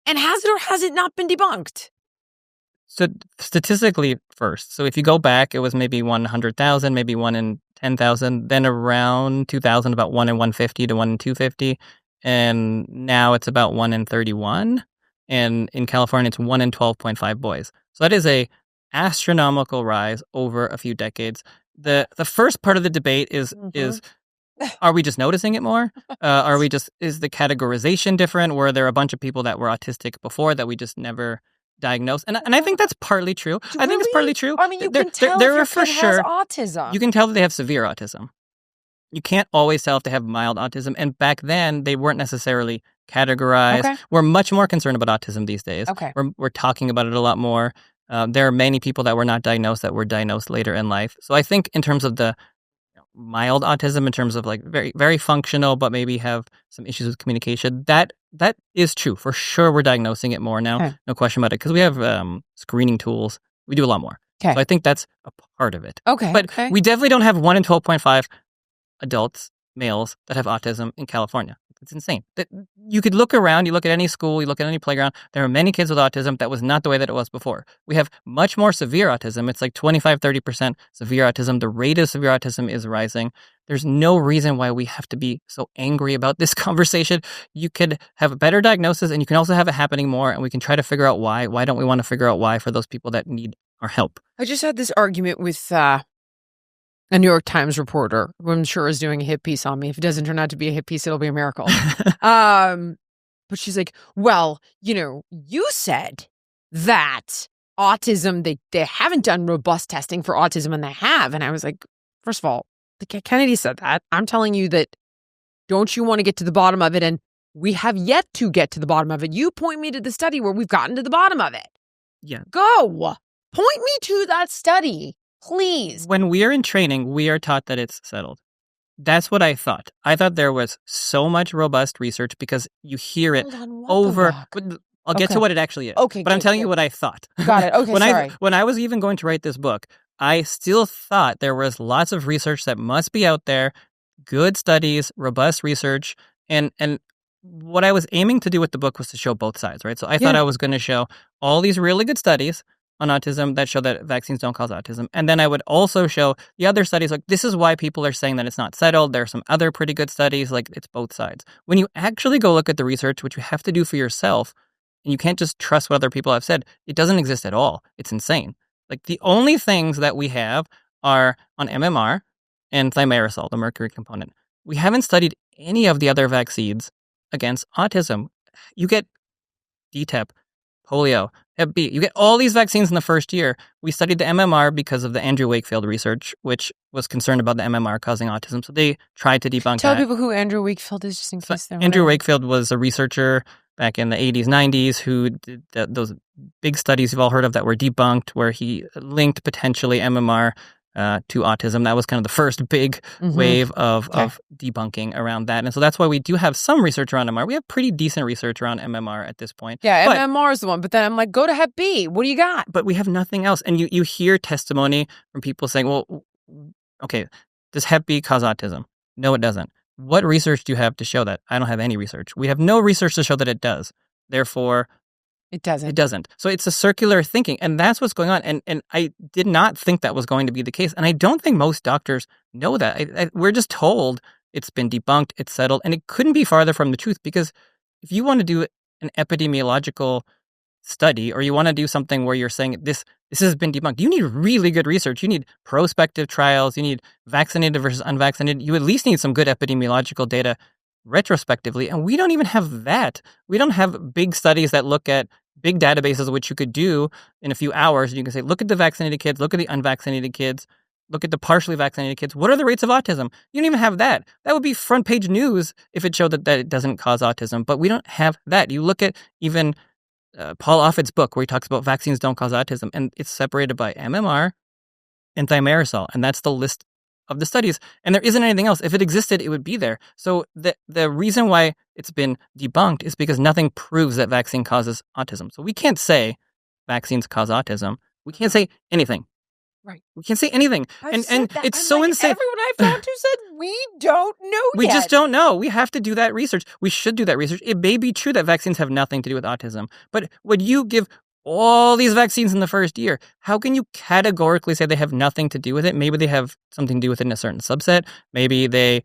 Speaker 1: And has it or has it not been debunked?
Speaker 2: So statistically first, so if you go back, it was maybe 100,000, maybe 1 in 10,000, then around 2000, about 1 in 150 to 1 in 250. And now it's about 1 in 31. And in California, it's 1 in 12.5 boys. So that is a astronomical rise over a few decades. The first part of the debate is are we just noticing it more? Is the categorization different? Were there a bunch of people that were autistic before that we just never diagnosed? And I think that's partly true. I think it's partly true.
Speaker 1: I mean, you can tell if your kid has autism.
Speaker 2: You can tell that they have severe autism. You can't always tell if they have mild autism. And back then, they weren't necessarily categorized. Okay. We're much more concerned about autism these days.
Speaker 1: Okay.
Speaker 2: We're talking about it a lot more. There are many people that were not diagnosed that were diagnosed later in life. So I think in terms of the mild autism, in terms of like very, very functional, but maybe have some issues with communication, that is true. For sure, we're diagnosing it more now. Okay. No question about it. Because we have screening tools. We do a lot more. Okay. So I think that's a part of it.
Speaker 1: Okay.
Speaker 2: But we definitely don't have 1 in 12.5 adults, males, that have autism in California. It's insane. You could look around, you look at any school, you look at any playground, there are many kids with autism. That was not the way that it was before. We have much more severe autism. It's like 25-30% severe autism. The rate of severe autism is rising. There's no reason why we have to be so angry about this conversation. You could have a better diagnosis, and you can also have it happening more, and we can try to figure out why. Why don't we want to figure out why for those people that need our help?
Speaker 1: I just had this argument with A New York Times reporter, who I'm sure is doing a hit piece on me. If it doesn't turn out to be a hit piece, it'll be a miracle. But she's like, well, you said that autism, they haven't done robust testing for autism, and they have. And I was like, first of all, Kennedy said that. I'm telling you that, don't you want to get to the bottom of it? And we have yet to get to the bottom of it. You point me to the study where we've gotten to the bottom of it.
Speaker 2: Yeah.
Speaker 1: Go. Point me to that study, please.
Speaker 2: When we are in training, we are taught that it's settled. That's what I thought. I thought there was so much robust research because you hear it over. I'll get to what it actually is.
Speaker 1: Okay,
Speaker 2: but I'm telling you what I thought.
Speaker 1: Got it. Okay, sorry.
Speaker 2: When I was even going to write this book, I still thought there was lots of research that must be out there, good studies, robust research, and what I was aiming to do with the book was to show both sides, right? So I thought I was going to show all these really good studies on autism that show that vaccines don't cause autism. And then I would also show the other studies, like this is why people are saying that it's not settled. There are some other pretty good studies, like it's both sides. When you actually go look at the research, which you have to do for yourself, and you can't just trust what other people have said, it doesn't exist at all. It's insane. Like the only things that we have are on MMR and thimerosal, the mercury component. We haven't studied any of the other vaccines against autism. You get DTaP, polio, Hep B. You get all these vaccines in the first year. We studied the MMR because of the Andrew Wakefield research, which was concerned about the MMR causing autism. So they tried to debunk that.
Speaker 1: Tell people who Andrew Wakefield is, just in case they're
Speaker 2: Andrew Wakefield was a researcher back in the 80s, 90s who did those big studies you've all heard of that were debunked, where he linked potentially MMR to autism. That was kind of the first big wave of debunking around that. And so that's why we do have some research around MMR. We have pretty decent research around MMR at this point.
Speaker 1: Yeah, MMR is the one. But then I'm like, go to Hep B. What do you got?
Speaker 2: But we have nothing else. And you hear testimony from people saying, well, okay, does Hep B cause autism? No, it doesn't. What research do you have to show that? I don't have any research. We have no research to show that it does. Therefore,
Speaker 1: it doesn't.
Speaker 2: It doesn't. So it's a circular thinking, and that's what's going on. And I did not think that was going to be the case, and I don't think most doctors know that. We're just told it's been debunked, it's settled, and it couldn't be farther from the truth, because if you want to do an epidemiological study, or you want to do something where you're saying this has been debunked, you need really good research. You need prospective trials. You need vaccinated versus unvaccinated. You at least need some good epidemiological data retrospectively, and we don't even have that. We don't have big studies that look at big databases, which you could do in a few hours. You can say, look at the vaccinated kids, look at the unvaccinated kids, look at the partially vaccinated kids. What are the rates of autism? You don't even have that. That would be front page news if it showed that it doesn't cause autism, but we don't have that. You look at even Paul Offit's book where he talks about vaccines don't cause autism, and it's separated by MMR and thimerosal, and that's the list of the studies, and there isn't anything else. If it existed, it would be there. So the reason why it's been debunked is because nothing proves that vaccine causes autism. So we can't say vaccines cause autism. We can't say anything.
Speaker 1: Right.
Speaker 2: We can't say anything. And it's so insane.
Speaker 1: Everyone I've talked to said, we don't know
Speaker 2: We
Speaker 1: yet.
Speaker 2: just don't know. We have to do that research. We should do that research. It may be true that vaccines have nothing to do with autism, but would you give all these vaccines in the first year, how can you categorically say they have nothing to do with it? Maybe they have something to do with it in a certain subset. Maybe they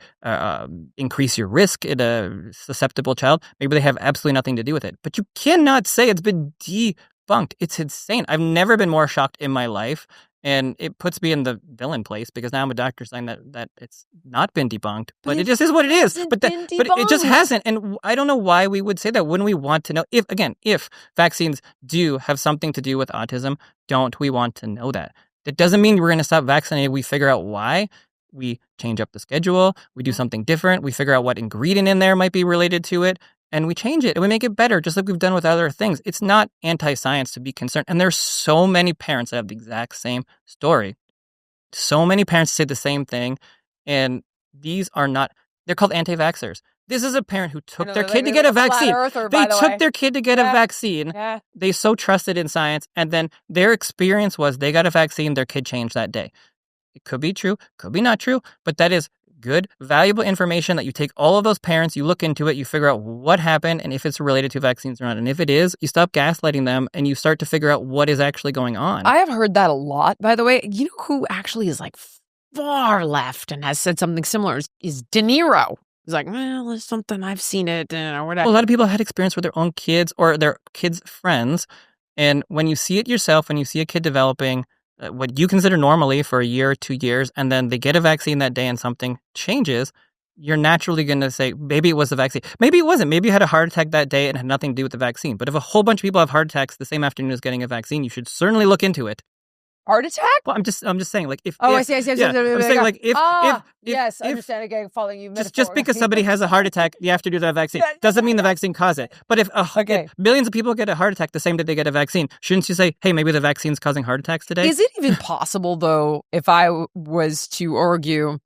Speaker 2: increase your risk in a susceptible child. Maybe they have absolutely nothing to do with it. But you cannot say it's been debunked. It's insane. I've never been more shocked in my life. And it puts me in the villain place, because now I'm a doctor saying that it's not been debunked, but it just is what it is. But it just hasn't. And I don't know why we would say that. Wouldn't we want to know if vaccines do have something to do with autism? Don't we want to know that? That doesn't mean we're going to stop vaccinating. We figure out why. We change up the schedule. We do something different. We figure out what ingredient in there might be related to it. And we change it and we make it better, just like we've done with other things. It's not anti-science to be concerned. And there's so many parents that have the exact same story. So many parents say the same thing. And these are not, they're called anti-vaxxers. This is a parent who took their kid to get a vaccine. They took their kid to get a vaccine.
Speaker 1: Yeah.
Speaker 2: They so trusted in science. And then their experience was they got a vaccine, their kid changed that day. It could be true, could be not true, but that is good, valuable information that you take all of those parents, you look into it, you figure out what happened and if it's related to vaccines or not. And if it is, you stop gaslighting them and you start to figure out what is actually going on.
Speaker 1: I have heard that a lot, by the way. You know who actually is like far left and has said something similar is De Niro. He's like, well, it's something, I've seen it, or whatever.
Speaker 2: Well, a lot of people had experience with their own kids or their kids' friends. And when you see it yourself, when you see a kid developing what you consider normally for a year or 2 years, and then they get a vaccine that day and something changes, you're naturally going to say, maybe it was the vaccine. Maybe it wasn't. Maybe you had a heart attack that day and had nothing to do with the vaccine. But if a whole bunch of people have heart attacks the same afternoon as getting a vaccine, you should certainly look into it.
Speaker 1: Heart attack?
Speaker 2: Well, I'm just saying, like, if...
Speaker 1: Oh,
Speaker 2: if,
Speaker 1: I see.
Speaker 2: I'm saying, like, if...
Speaker 1: yes, I understand. Again, following you.
Speaker 2: Just because somebody has a heart attack, you have to do that vaccine. Doesn't mean the vaccine caused it. But if millions of people get a heart attack the same day they get a vaccine, shouldn't you say, hey, maybe the vaccine's causing heart attacks today?
Speaker 1: Is it even possible, though, if I was to argue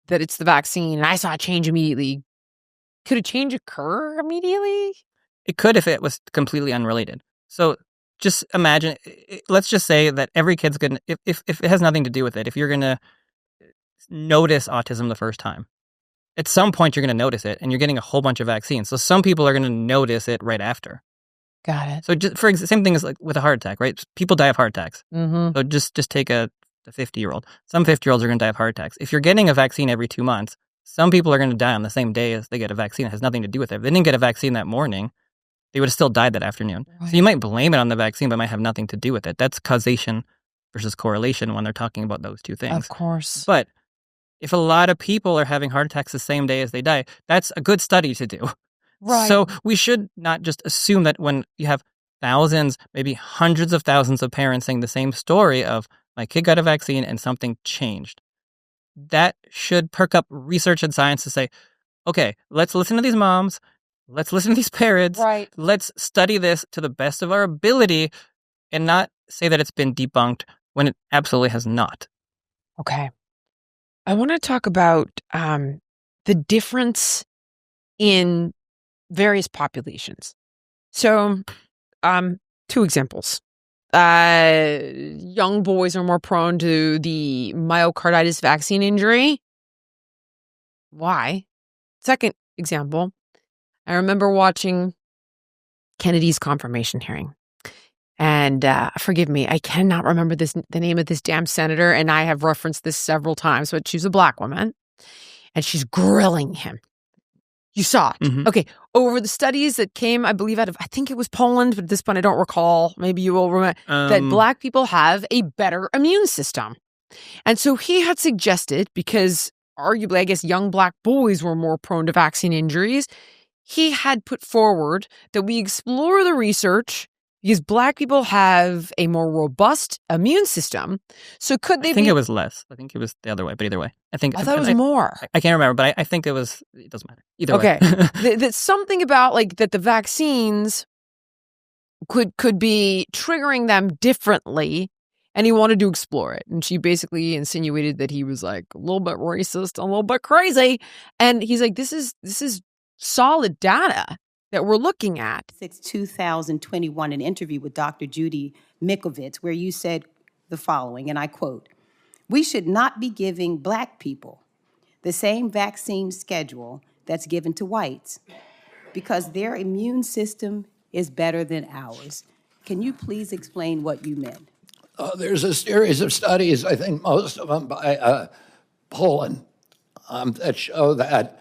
Speaker 1: that it's the vaccine and I saw a change immediately, could a change occur immediately?
Speaker 2: It could if it was completely unrelated. So just imagine, let's just say that every kid's going to, if it has nothing to do with it, if you're going to notice autism the first time, at some point you're going to notice it and you're getting a whole bunch of vaccines. So some people are going to notice it right after.
Speaker 1: Got it.
Speaker 2: So just same thing as like with a heart attack, right? People die of heart attacks.
Speaker 1: Mm-hmm.
Speaker 2: So just take a 50-year-old. Some 50-year-olds are going to die of heart attacks. If you're getting a vaccine every 2 months, some people are going to die on the same day as they get a vaccine. It has nothing to do with it. If they didn't get a vaccine that morning, they would have still died that afternoon. Right. So you might blame it on the vaccine, but it might have nothing to do with it. That's causation versus correlation when they're talking about those two things.
Speaker 1: Of course.
Speaker 2: But if a lot of people are having heart attacks the same day as they die, that's a good study to do.
Speaker 1: Right.
Speaker 2: So we should not just assume that when you have thousands, maybe hundreds of thousands of parents saying the same story of my kid got a vaccine and something changed. That should perk up research and science to say, okay, let's listen to these moms. Let's listen to these parents.
Speaker 1: Right.
Speaker 2: Let's study this to the best of our ability and not say that it's been debunked when it absolutely has not.
Speaker 1: Okay. I want to talk about the difference in various populations. So, 2 examples. Young boys are more prone to the myocarditis vaccine injury. Why? Second example, I remember watching Kennedy's confirmation hearing. And forgive me, I cannot remember the name of this damn senator, and I have referenced this several times, but she's a black woman, and she's grilling him. You saw it.
Speaker 2: Mm-hmm.
Speaker 1: Okay. Over the studies that came, I believe, out of, I think it was Poland, but at this point I don't recall. Maybe you will remember that black people have a better immune system. And so he had suggested, because arguably, I guess, young black boys were more prone to vaccine injuries, he had put forward that we explore the research because black people have a more robust immune system. So could they
Speaker 2: I think it was less. I think it was the other way, but either way. I
Speaker 1: thought it was more.
Speaker 2: I can't remember, but I think it was, it doesn't matter. Either way.
Speaker 1: Okay. That's something about like that the vaccines could be triggering them differently, and he wanted to explore it. And she basically insinuated that he was like a little bit racist, a little bit crazy. And he's like, this is solid data that we're looking at.
Speaker 3: 2021, an interview with Dr. Judy Mikovits, where you said the following, and I quote, "We should not be giving black people the same vaccine schedule that's given to whites because their immune system is better than ours." Can you please explain what you meant?
Speaker 4: There's a series of studies, I think most of them by Poland, that show that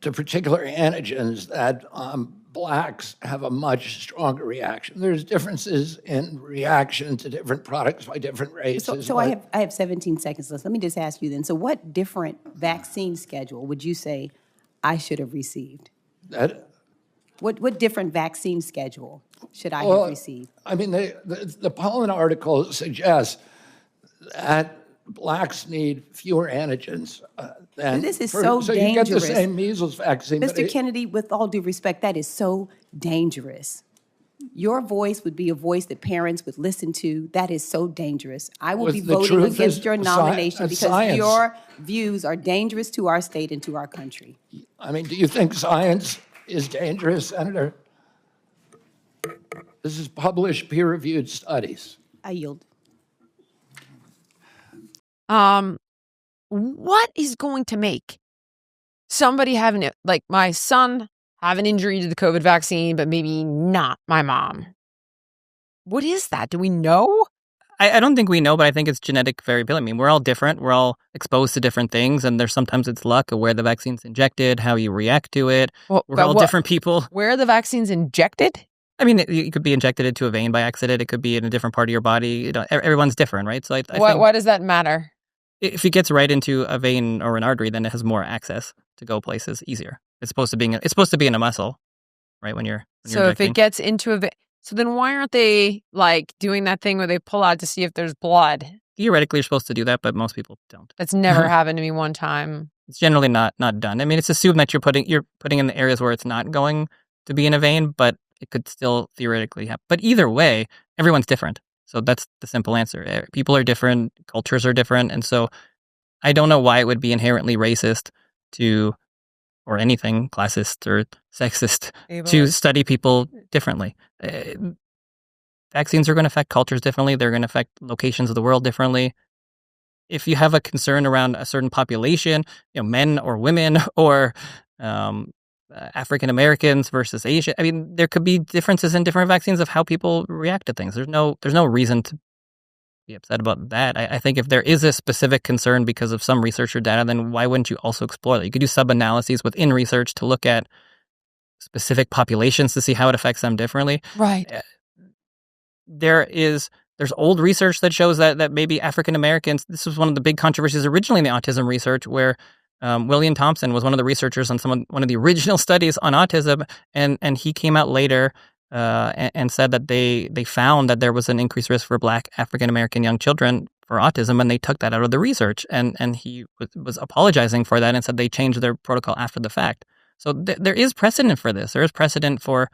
Speaker 4: to particular antigens that blacks have a much stronger reaction. There's differences in reaction to different products by different races.
Speaker 3: So I have 17 seconds left. Let me just ask you then. So what different vaccine schedule would you say I should have received? What different vaccine schedule should I have received?
Speaker 4: I mean, the Poland article suggests that blacks need fewer antigens than...
Speaker 3: This is so dangerous.
Speaker 4: So you get the same measles vaccine.
Speaker 3: Mr. Kennedy, with all due respect, that is so dangerous. Your voice would be a voice that parents would listen to. That is so dangerous. I will be voting against your nomination because your views are dangerous to our state and to our country.
Speaker 4: I mean, do you think science is dangerous, Senator? This is published, peer-reviewed studies.
Speaker 3: I yield.
Speaker 1: What is going to make somebody having it, like my son have an injury to the COVID vaccine, but maybe not my mom? What is that? Do we know?
Speaker 2: I don't think we know, but I think it's genetic variability. I mean, we're all different. We're all exposed to different things, and there's sometimes it's luck of where the vaccine's injected, how you react to it. We're all different people.
Speaker 1: Where are the vaccines injected?
Speaker 2: I mean, it could be injected into a vein by accident. It could be in a different part of your body. Everyone's different, right? So I think
Speaker 1: Why does that matter?
Speaker 2: if it gets right into a vein or an artery, then it has more access to go places easier. It's supposed to be in a muscle, right? When you're
Speaker 1: So if
Speaker 2: injecting.
Speaker 1: it gets into a so then why aren't they like doing that thing where they pull out to see if there's blood?
Speaker 2: Theoretically, you're supposed to do that, but most people don't.
Speaker 1: That's never happened to me one time.
Speaker 2: It's generally not done. I mean, it's assumed that you're putting in the areas where it's not going to be in a vein, but it could still theoretically happen. But either way, everyone's different. So that's the simple answer. People are different, cultures are different, and so I don't know why it would be inherently racist or anything classist or sexist to study people differently. Vaccines are going to affect cultures differently. They're going to affect locations of the world differently. If you have a concern around a certain population, men or women or African Americans versus Asian, I mean, there could be differences in different vaccines of how people react to things. There's no reason to be upset about that. I think if there is a specific concern because of some research or data, then why wouldn't you also explore that? You could do sub-analyses within research to look at specific populations to see how it affects them differently.
Speaker 1: Right.
Speaker 2: There's old research that shows that maybe African Americans, this was one of the big controversies originally in the autism research, where William Thompson was one of the researchers on one of the original studies on autism, and he came out later and said that they found that there was an increased risk for Black African American young children for autism, and they took that out of the research, and he was apologizing for that and said they changed their protocol after the fact. So there is precedent for this. There is precedent for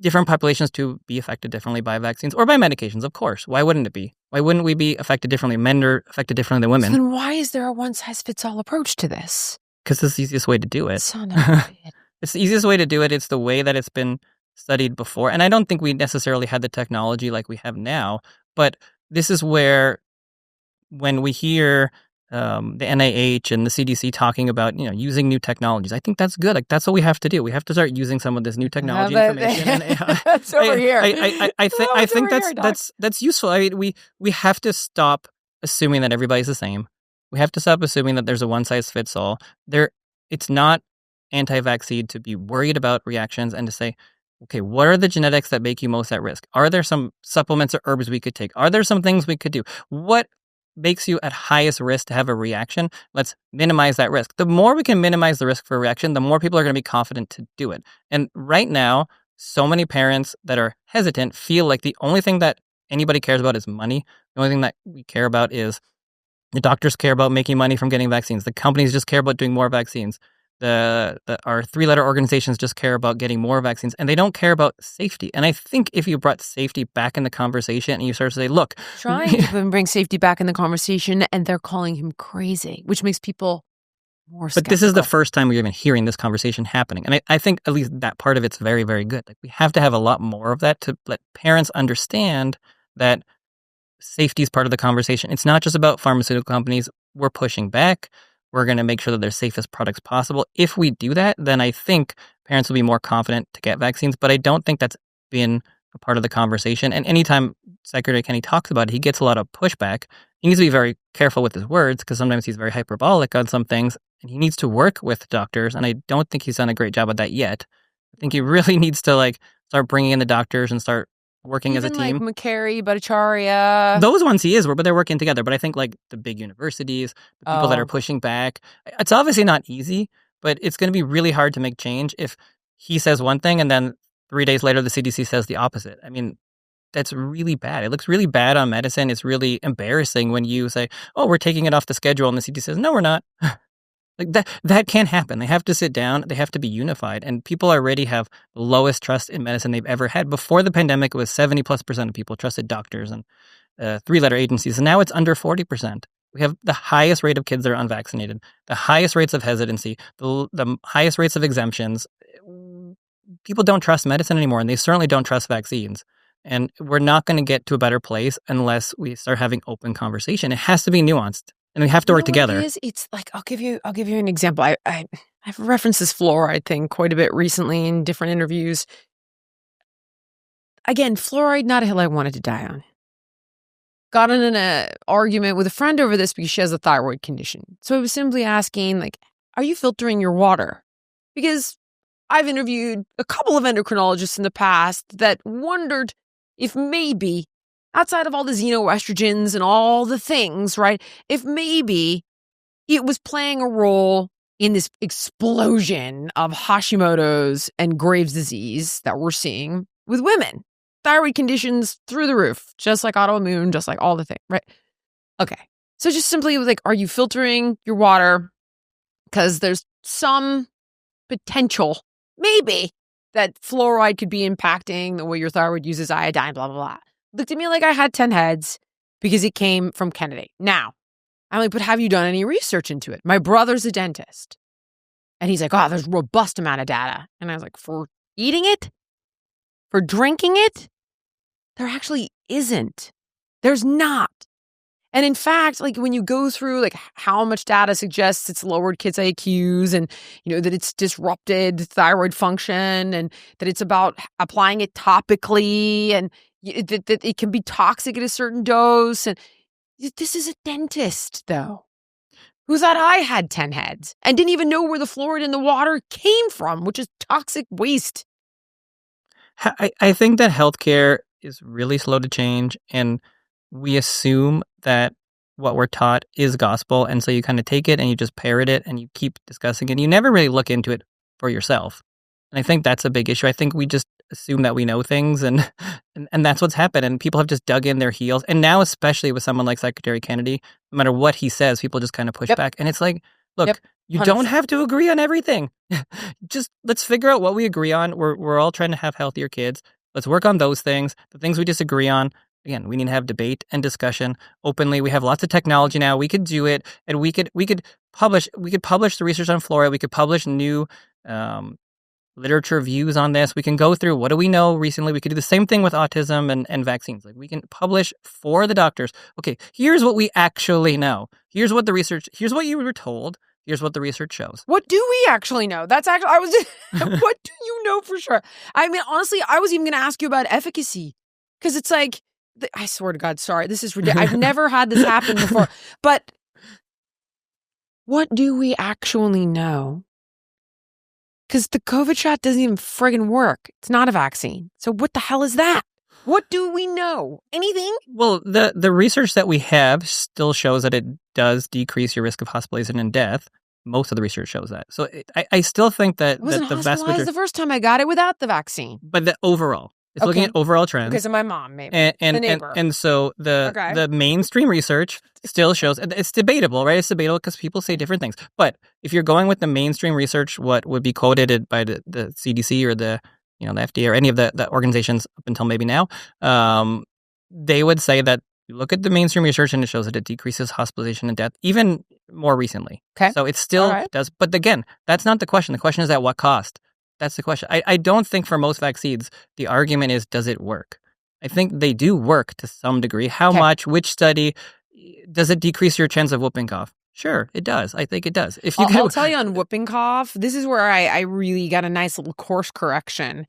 Speaker 2: different populations to be affected differently by vaccines or by medications, of course. Why wouldn't it be? Why wouldn't we be affected differently? Men are affected differently than women.
Speaker 1: So then why is there a one-size-fits-all approach to this?
Speaker 2: Because it's the easiest way to do it.
Speaker 1: Son of a bitch.
Speaker 2: It's the easiest way to do it. It's the way that it's been studied before. And I don't think we necessarily had the technology like we have now. But this is where, when we hear the NIH and the CDC talking about using new technologies, I think that's good. Like, that's what we have to do. We have to start using some of this new technology information. And
Speaker 1: That's over here.
Speaker 2: I think that's useful. I mean, we have to stop assuming that everybody's the same. We have to stop assuming that there's a one size fits all. It's not anti-vaccine to be worried about reactions and to say, okay, what are the genetics that make you most at risk? Are there some supplements or herbs we could take? Are there some things we could do? What makes you at highest risk to have a reaction? Let's minimize that risk. The more we can minimize the risk for a reaction, the more people are going to be confident to do it. And right now, so many parents that are hesitant feel like the only thing that anybody cares about is money. The only thing that we care about is the doctors care about making money from getting vaccines. The companies just care about doing more vaccines. Our three-letter organizations just care about getting more vaccines, and they don't care about safety. And I think if you brought safety back in the conversation and you start to say, look,
Speaker 1: trying to bring safety back in the conversation, and they're calling him crazy, which makes people more skeptical.
Speaker 2: But this is the first time we're even hearing this conversation happening. And I think at least that part of it's very, very good. Like, we have to have a lot more of that to let parents understand that safety is part of the conversation. It's not just about pharmaceutical companies. We're pushing back. We're going to make sure that they're safest products possible. If we do that, then I think parents will be more confident to get vaccines. But I don't think that's been a part of the conversation. And anytime Secretary Kenny talks about it, he gets a lot of pushback. He needs to be very careful with his words because sometimes he's very hyperbolic on some things. And he needs to work with doctors. And I don't think he's done a great job at that yet. I think he really needs to start bringing in the doctors and start working as a team.
Speaker 1: Like McCary, Bhattacharya.
Speaker 2: Those ones he is, but they're working together. But I think the big universities, the people that are pushing back, it's obviously not easy, but it's going to be really hard to make change if he says one thing and then 3 days later the CDC says the opposite. I mean, that's really bad. It looks really bad on medicine. It's really embarrassing when you say, oh, we're taking it off the schedule, and the CDC says, no, we're not. That can't happen. They have to sit down. They have to be unified. And people already have the lowest trust in medicine they've ever had. Before the pandemic, it was 70+% of people trusted doctors and three-letter agencies. And now it's under 40%. We have the highest rate of kids that are unvaccinated, the highest rates of hesitancy, the highest rates of exemptions. People don't trust medicine anymore, and they certainly don't trust vaccines. And we're not going to get to a better place unless we start having open conversation. It has to be nuanced. And we have to work together.
Speaker 1: It's like, I'll give you an example. I've referenced this fluoride thing quite a bit recently in different interviews. Again, fluoride, not a hill I wanted to die on. Got in an argument with a friend over this because she has a thyroid condition. So I was simply asking, are you filtering your water? Because I've interviewed a couple of endocrinologists in the past that wondered if maybe, outside of all the xenoestrogens and all the things, right, if maybe it was playing a role in this explosion of Hashimoto's and Graves' disease that we're seeing with women. Thyroid conditions through the roof, just like autoimmune, just like all the things, right? Okay. So just simply like, are you filtering your water? Because there's some potential, maybe, that fluoride could be impacting the way your thyroid uses iodine, blah, blah, blah. Looked at me like I had 10 heads because it came from Kennedy. Now, I'm like, but have you done any research into it? My brother's a dentist. And he's like, oh, there's a robust amount of data. And I was like, for eating it? For drinking it? There actually isn't. There's not. And in fact, like when you go through like how much data suggests it's lowered kids' IQs and, you know, that it's disrupted thyroid function and that it's about applying it topically and that it can be toxic at a certain dose. And this is a dentist, though, who thought I had 10 heads and didn't even know where the fluoride in the water came from, which is toxic waste.
Speaker 2: I think that healthcare is really slow to change, and we assume that what we're taught is gospel, and so you kind of take it and you just parrot it and you keep discussing it. You never really look into it for yourself. And I think that's a big issue. I think we just assume that we know things, and that's what's happened. And people have just dug in their heels. And now, especially with someone like Secretary Kennedy, no matter what he says, people just kind of push back. And it's like, look, you don't have to agree on everything. Just let's figure out what we agree on. We're all trying to have healthier kids. Let's work on those things. The things we disagree on, again, we need to have debate and discussion openly. We have lots of technology now. We could do it, and we could publish the research on fluoride. We could publish new literature views on this. We can go through what do we know recently. We could do the same thing with autism and vaccines. Like we can publish for the doctors. Okay, here's what we actually know. Here's what you were told. Here's what the research shows.
Speaker 1: What do we actually know? That's actually, what do you know for sure? I mean, honestly, I was even going to ask you about efficacy because it's like, I swear to God, sorry, this is ridiculous. I've never had this happen before. But what do we actually know? Because the COVID shot doesn't even friggin' work. It's not a vaccine. So what the hell is that? What do we know? Anything?
Speaker 2: Well, the research that we have still shows that it does decrease your risk of hospitalization and death. Most of the research shows that. So I still think that,
Speaker 1: I wasn't
Speaker 2: the vast
Speaker 1: hospitalized the first time I got it without the vaccine.
Speaker 2: But the overall. It's looking at overall trends.
Speaker 1: Because of my mom, maybe.
Speaker 2: And
Speaker 1: the neighbor.
Speaker 2: And so the mainstream research still shows, it's debatable, right? It's debatable because people say different things. But if you're going with the mainstream research, what would be quoted by the CDC or the FDA or any of the organizations up until maybe now, they would say that you look at the mainstream research and it shows that it decreases hospitalization and death even more recently.
Speaker 1: Okay.
Speaker 2: So it still does. But again, that's not the question. The question is at what cost? That's the question. I don't think for most vaccines, the argument is, does it work? I think they do work to some degree. How much? Which study? Does it decrease your chance of whooping cough? Sure, it does. I think it does.
Speaker 1: I'll tell you on whooping cough, this is where I really got a nice little course correction,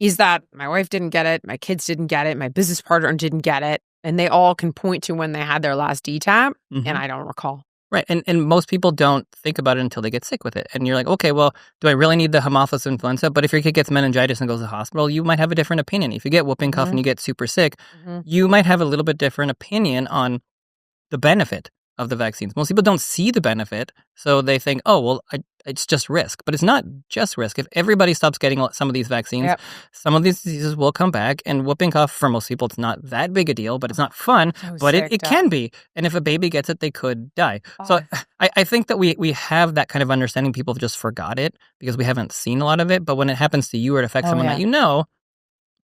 Speaker 1: is that my wife didn't get it, my kids didn't get it, my business partner didn't get it, and they all can point to when they had their last DTaP, and I don't recall.
Speaker 2: Right. And most people don't think about it until they get sick with it. And you're like, okay, well, do I really need the Haemophilus influenza? But if your kid gets meningitis and goes to the hospital, you might have a different opinion. If you get whooping cough and you get super sick, you might have a little bit different opinion on the benefit of the vaccines. Most people don't see the benefit, so they think, oh, well, it's just risk. But it's not just risk. If everybody stops getting some of these vaccines, some of these diseases will come back. And whooping cough, for most people, it's not that big a deal, but it's not fun. But it can be. And if a baby gets it, they could die. So I think that we have that kind of understanding. People have just forgot it because we haven't seen a lot of it. But when it happens to you or it affects someone that you know,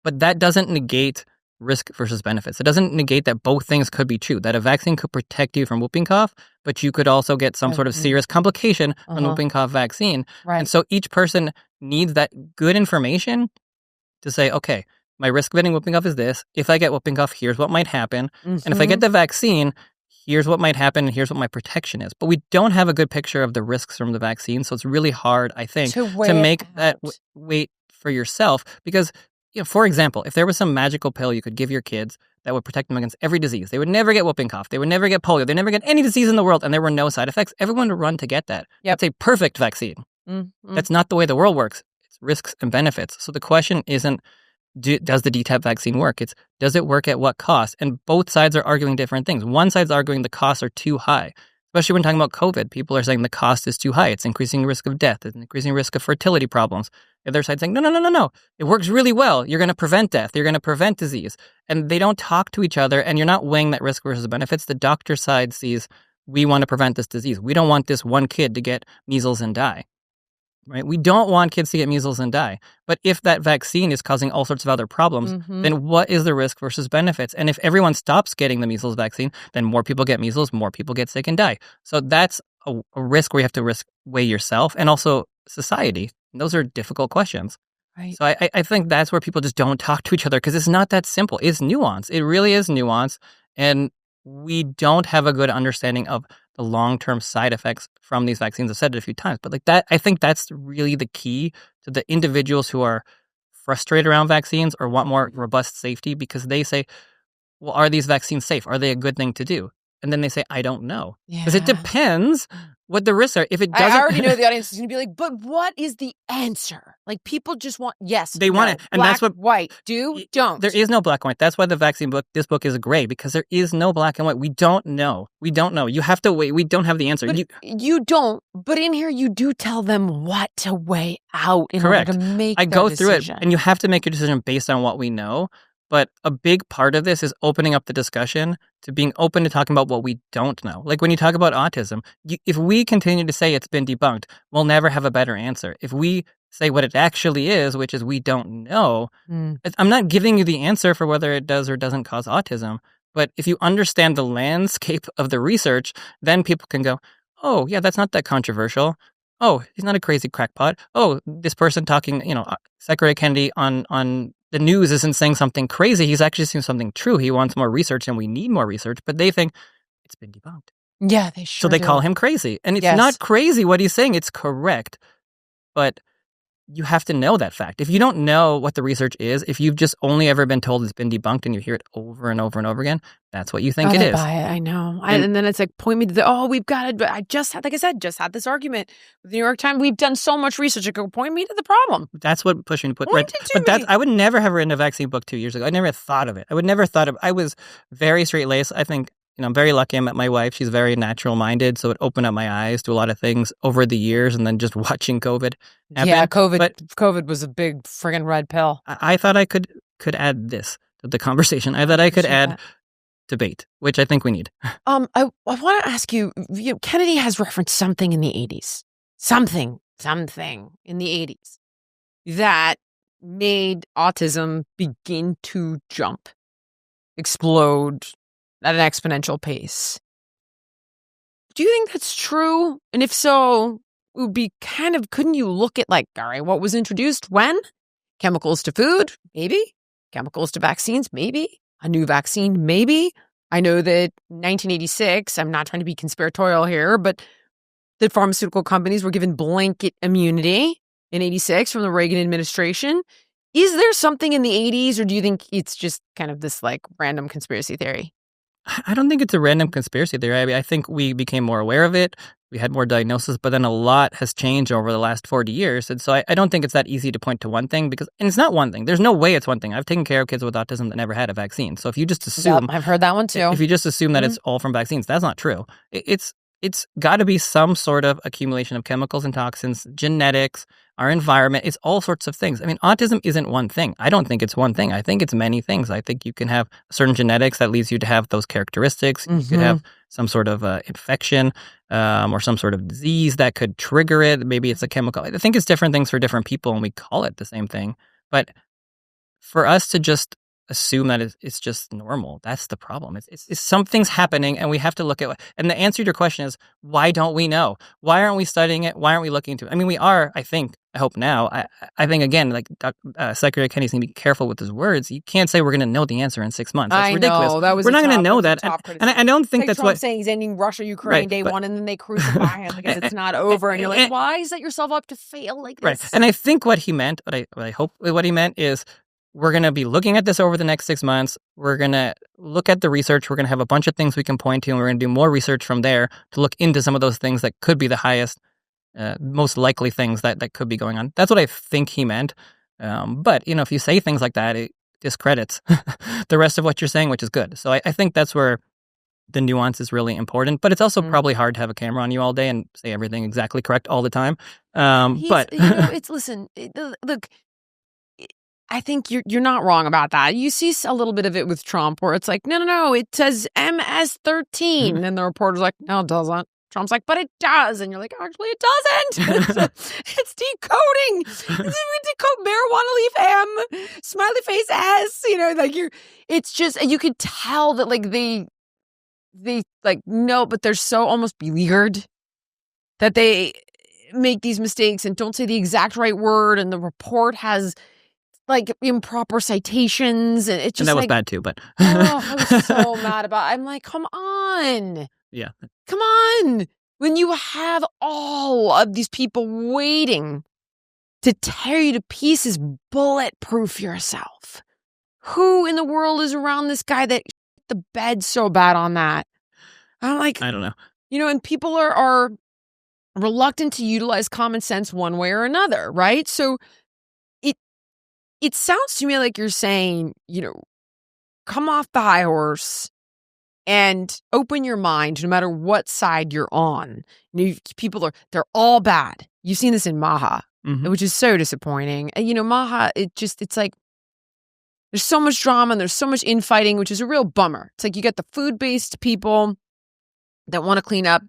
Speaker 2: but that doesn't negate risk versus benefits. It doesn't negate that both things could be true, that a vaccine could protect you from whooping cough, but you could also get some sort of serious complication from the whooping cough vaccine. Right. And so each person needs that good information to say, okay, my risk of getting whooping cough is this. If I get whooping cough, here's what might happen. And if I get the vaccine, here's what might happen and here's what my protection is. But we don't have a good picture of the risks from the vaccine, so it's really hard, I think, to make that weight for yourself because for example, if there was some magical pill you could give your kids that would protect them against every disease, they would never get whooping cough, they would never get polio, they'd never get any disease in the world, and there were no side effects, everyone would run to get that. That's a perfect vaccine. That's not the way the world works. risks and benefits. So the question isn't, does the DTaP vaccine work? It's, does it work at what cost? And both sides are arguing different things. One side's arguing the costs are too high. Especially when talking about COVID, people are saying the cost is too high. It's increasing the risk of death. It's increasing risk of fertility problems. The other side's saying, no. It works really well. You're going to prevent death. You're going to prevent disease. And they don't talk to each other, and you're not weighing that risk versus benefits. The doctor side sees, we want to prevent this disease. We don't want this one kid to get measles and die. Right? We don't want kids to get measles and die. But if that vaccine is causing all sorts of other problems, then what is the risk versus benefits? And if everyone stops getting the measles vaccine, then more people get measles, more people get sick and die. So that's a risk where you have to weigh yourself and also society. And those are difficult questions.
Speaker 1: Right.
Speaker 2: So I think that's where people just don't talk to each other, because it's not that simple. It's nuance. It really is nuance. And we don't have a good understanding of the long-term side effects from these vaccines. I've said it a few times, but like that, I think that's really the key to the individuals who are frustrated around vaccines or want more robust safety, because they say, well, are these vaccines safe? Are they a good thing to do? And then they say, I don't know. Because it depends what the risks are. If it doesn't,
Speaker 1: I already know the audience is going to be like, but what is the answer? Like, people just want, yes,
Speaker 2: they want it. And
Speaker 1: black,
Speaker 2: that's what,
Speaker 1: white, don't.
Speaker 2: There is no black and white. That's why the vaccine book, this book is gray, because there is no black and white. We don't know. You have to wait. We don't have the answer.
Speaker 1: But you don't. But in here, you do tell them what to weigh out in
Speaker 2: Correct.
Speaker 1: order to make
Speaker 2: I go
Speaker 1: decision.
Speaker 2: through it, and you have to make your decision based on what we know. But a big part of this is opening up the discussion to being open to talking about what we don't know. Like when you talk about autism, if we continue to say it's been debunked, we'll never have a better answer. If we say what it actually is, which is we don't know, I'm not giving you the answer for whether it does or doesn't cause autism. But if you understand the landscape of the research, then people can go, oh, yeah, that's not that controversial. Oh, he's not a crazy crackpot. Oh, this person talking, Secretary Kennedy on the news isn't saying something crazy. He's actually saying something true. He wants more research, and we need more research. But they think it's been debunked.
Speaker 1: Yeah, they sure
Speaker 2: So they
Speaker 1: do.
Speaker 2: call him crazy. And it's not crazy what he's saying. It's correct. But you have to know that fact. If you don't know what the research is, if you've just only ever been told it's been debunked and you hear it over and over and over again, that's what you think it is.
Speaker 1: Buy it. I know. And then it's like, point me to we've got to, just had this argument with the New York Times. We've done so much research. I go, point me to the problem.
Speaker 2: That's what pushed me to put
Speaker 1: Point it to me.
Speaker 2: I would never have written a vaccine book 2 years ago. I never thought of it. I was very straight-laced. I think, I'm very lucky I met my wife. She's very natural-minded, so it opened up my eyes to a lot of things over the years, and then just watching COVID happen.
Speaker 1: Yeah, COVID was a big friggin' red pill.
Speaker 2: I thought I could add this to the conversation. I thought I could add debate, which I think we need.
Speaker 1: I want to ask you, Kennedy has referenced something in the 80s. Something in the 80s that made autism begin to explode at an exponential pace. Do you think that's true? And if so, it would be couldn't you look at all right, what was introduced when? Chemicals to food? Maybe. Chemicals to vaccines? Maybe. A new vaccine? Maybe. I know that 1986, I'm not trying to be conspiratorial here, but that pharmaceutical companies were given blanket immunity in 86 from the Reagan administration. Is there something in the 80s, or do you think it's just kind of this random conspiracy theory?
Speaker 2: I don't think it's a random conspiracy theory. I mean, I think we became more aware of it. We had more diagnosis, but then a lot has changed over the last 40 years. And so I don't think it's that easy to point to one thing, and it's not one thing. There's no way it's one thing. I've taken care of kids with autism that never had a vaccine. So if you just assume...
Speaker 1: Yep, I've heard that one too.
Speaker 2: If you just assume that it's all from vaccines, that's not true. It's got to be some sort of accumulation of chemicals and toxins, genetics, our environment. It's all sorts of things. I mean, autism isn't one thing. I don't think it's one thing. I think it's many things. I think you can have certain genetics that leads you to have those characteristics. You could have some sort of infection or some sort of disease that could trigger it. Maybe it's a chemical. I think it's different things for different people, and we call it the same thing. But for us to just assume that it's just normal, that's the problem. It's something's happening, and we have to look at and the answer to your question is, why don't we know? Why aren't we studying it? Why aren't we looking into it? I mean, we are, I hope now. I think, again, Secretary Kennedy's going to be careful with his words. You can't say we're going to know the answer in 6 months. That's ridiculous.
Speaker 1: That was
Speaker 2: we're not going to know that. And I don't think that's
Speaker 1: Trump
Speaker 2: what...
Speaker 1: saying he's ending Russia-Ukraine day one, and then they crucify him because it's not over. And you're like, why set yourself up to fail like this?
Speaker 2: Right. And I think what he meant, what I hope what he meant is, we're going to be looking at this over the next 6 months. We're going to look at the research. We're going to have a bunch of things we can point to, and we're going to do more research from there to look into some of those things that could be the highest most likely things that could be going on. That's what I think he meant. But, if you say things like that, it discredits the rest of what you're saying, which is good. So I think that's where the nuance is really important. But it's also probably hard to have a camera on you all day and say everything exactly correct all the time. But
Speaker 1: listen, look, I think you're not wrong about that. You see a little bit of it with Trump where it's like, no, it says MS-13. And the reporter's like, no, it doesn't. Trump's like, but it does. And you're like, actually, it doesn't. It's decoding. Decode marijuana leaf M, smiley face S. It's just, you could tell that they like, no, but they're so almost beleaguered that they make these mistakes and don't say the exact right word. And the report has improper citations. And it's just,
Speaker 2: and that was bad too, but.
Speaker 1: I was so mad about it. I'm like, come on.
Speaker 2: Yeah.
Speaker 1: Come on. When you have all of these people waiting to tear you to pieces, bulletproof yourself. Who in the world is around this guy that shit the bed so bad on that? I'm like,
Speaker 2: I don't know.
Speaker 1: And people are reluctant to utilize common sense one way or another, right? So it sounds to me like you're saying, come off the high horse and open your mind no matter what side you're on. They're all bad. You've seen this in Maha, which is so disappointing. And, Maha, it's like, there's so much drama and there's so much infighting, which is a real bummer. It's like you get the food-based people that want to clean up,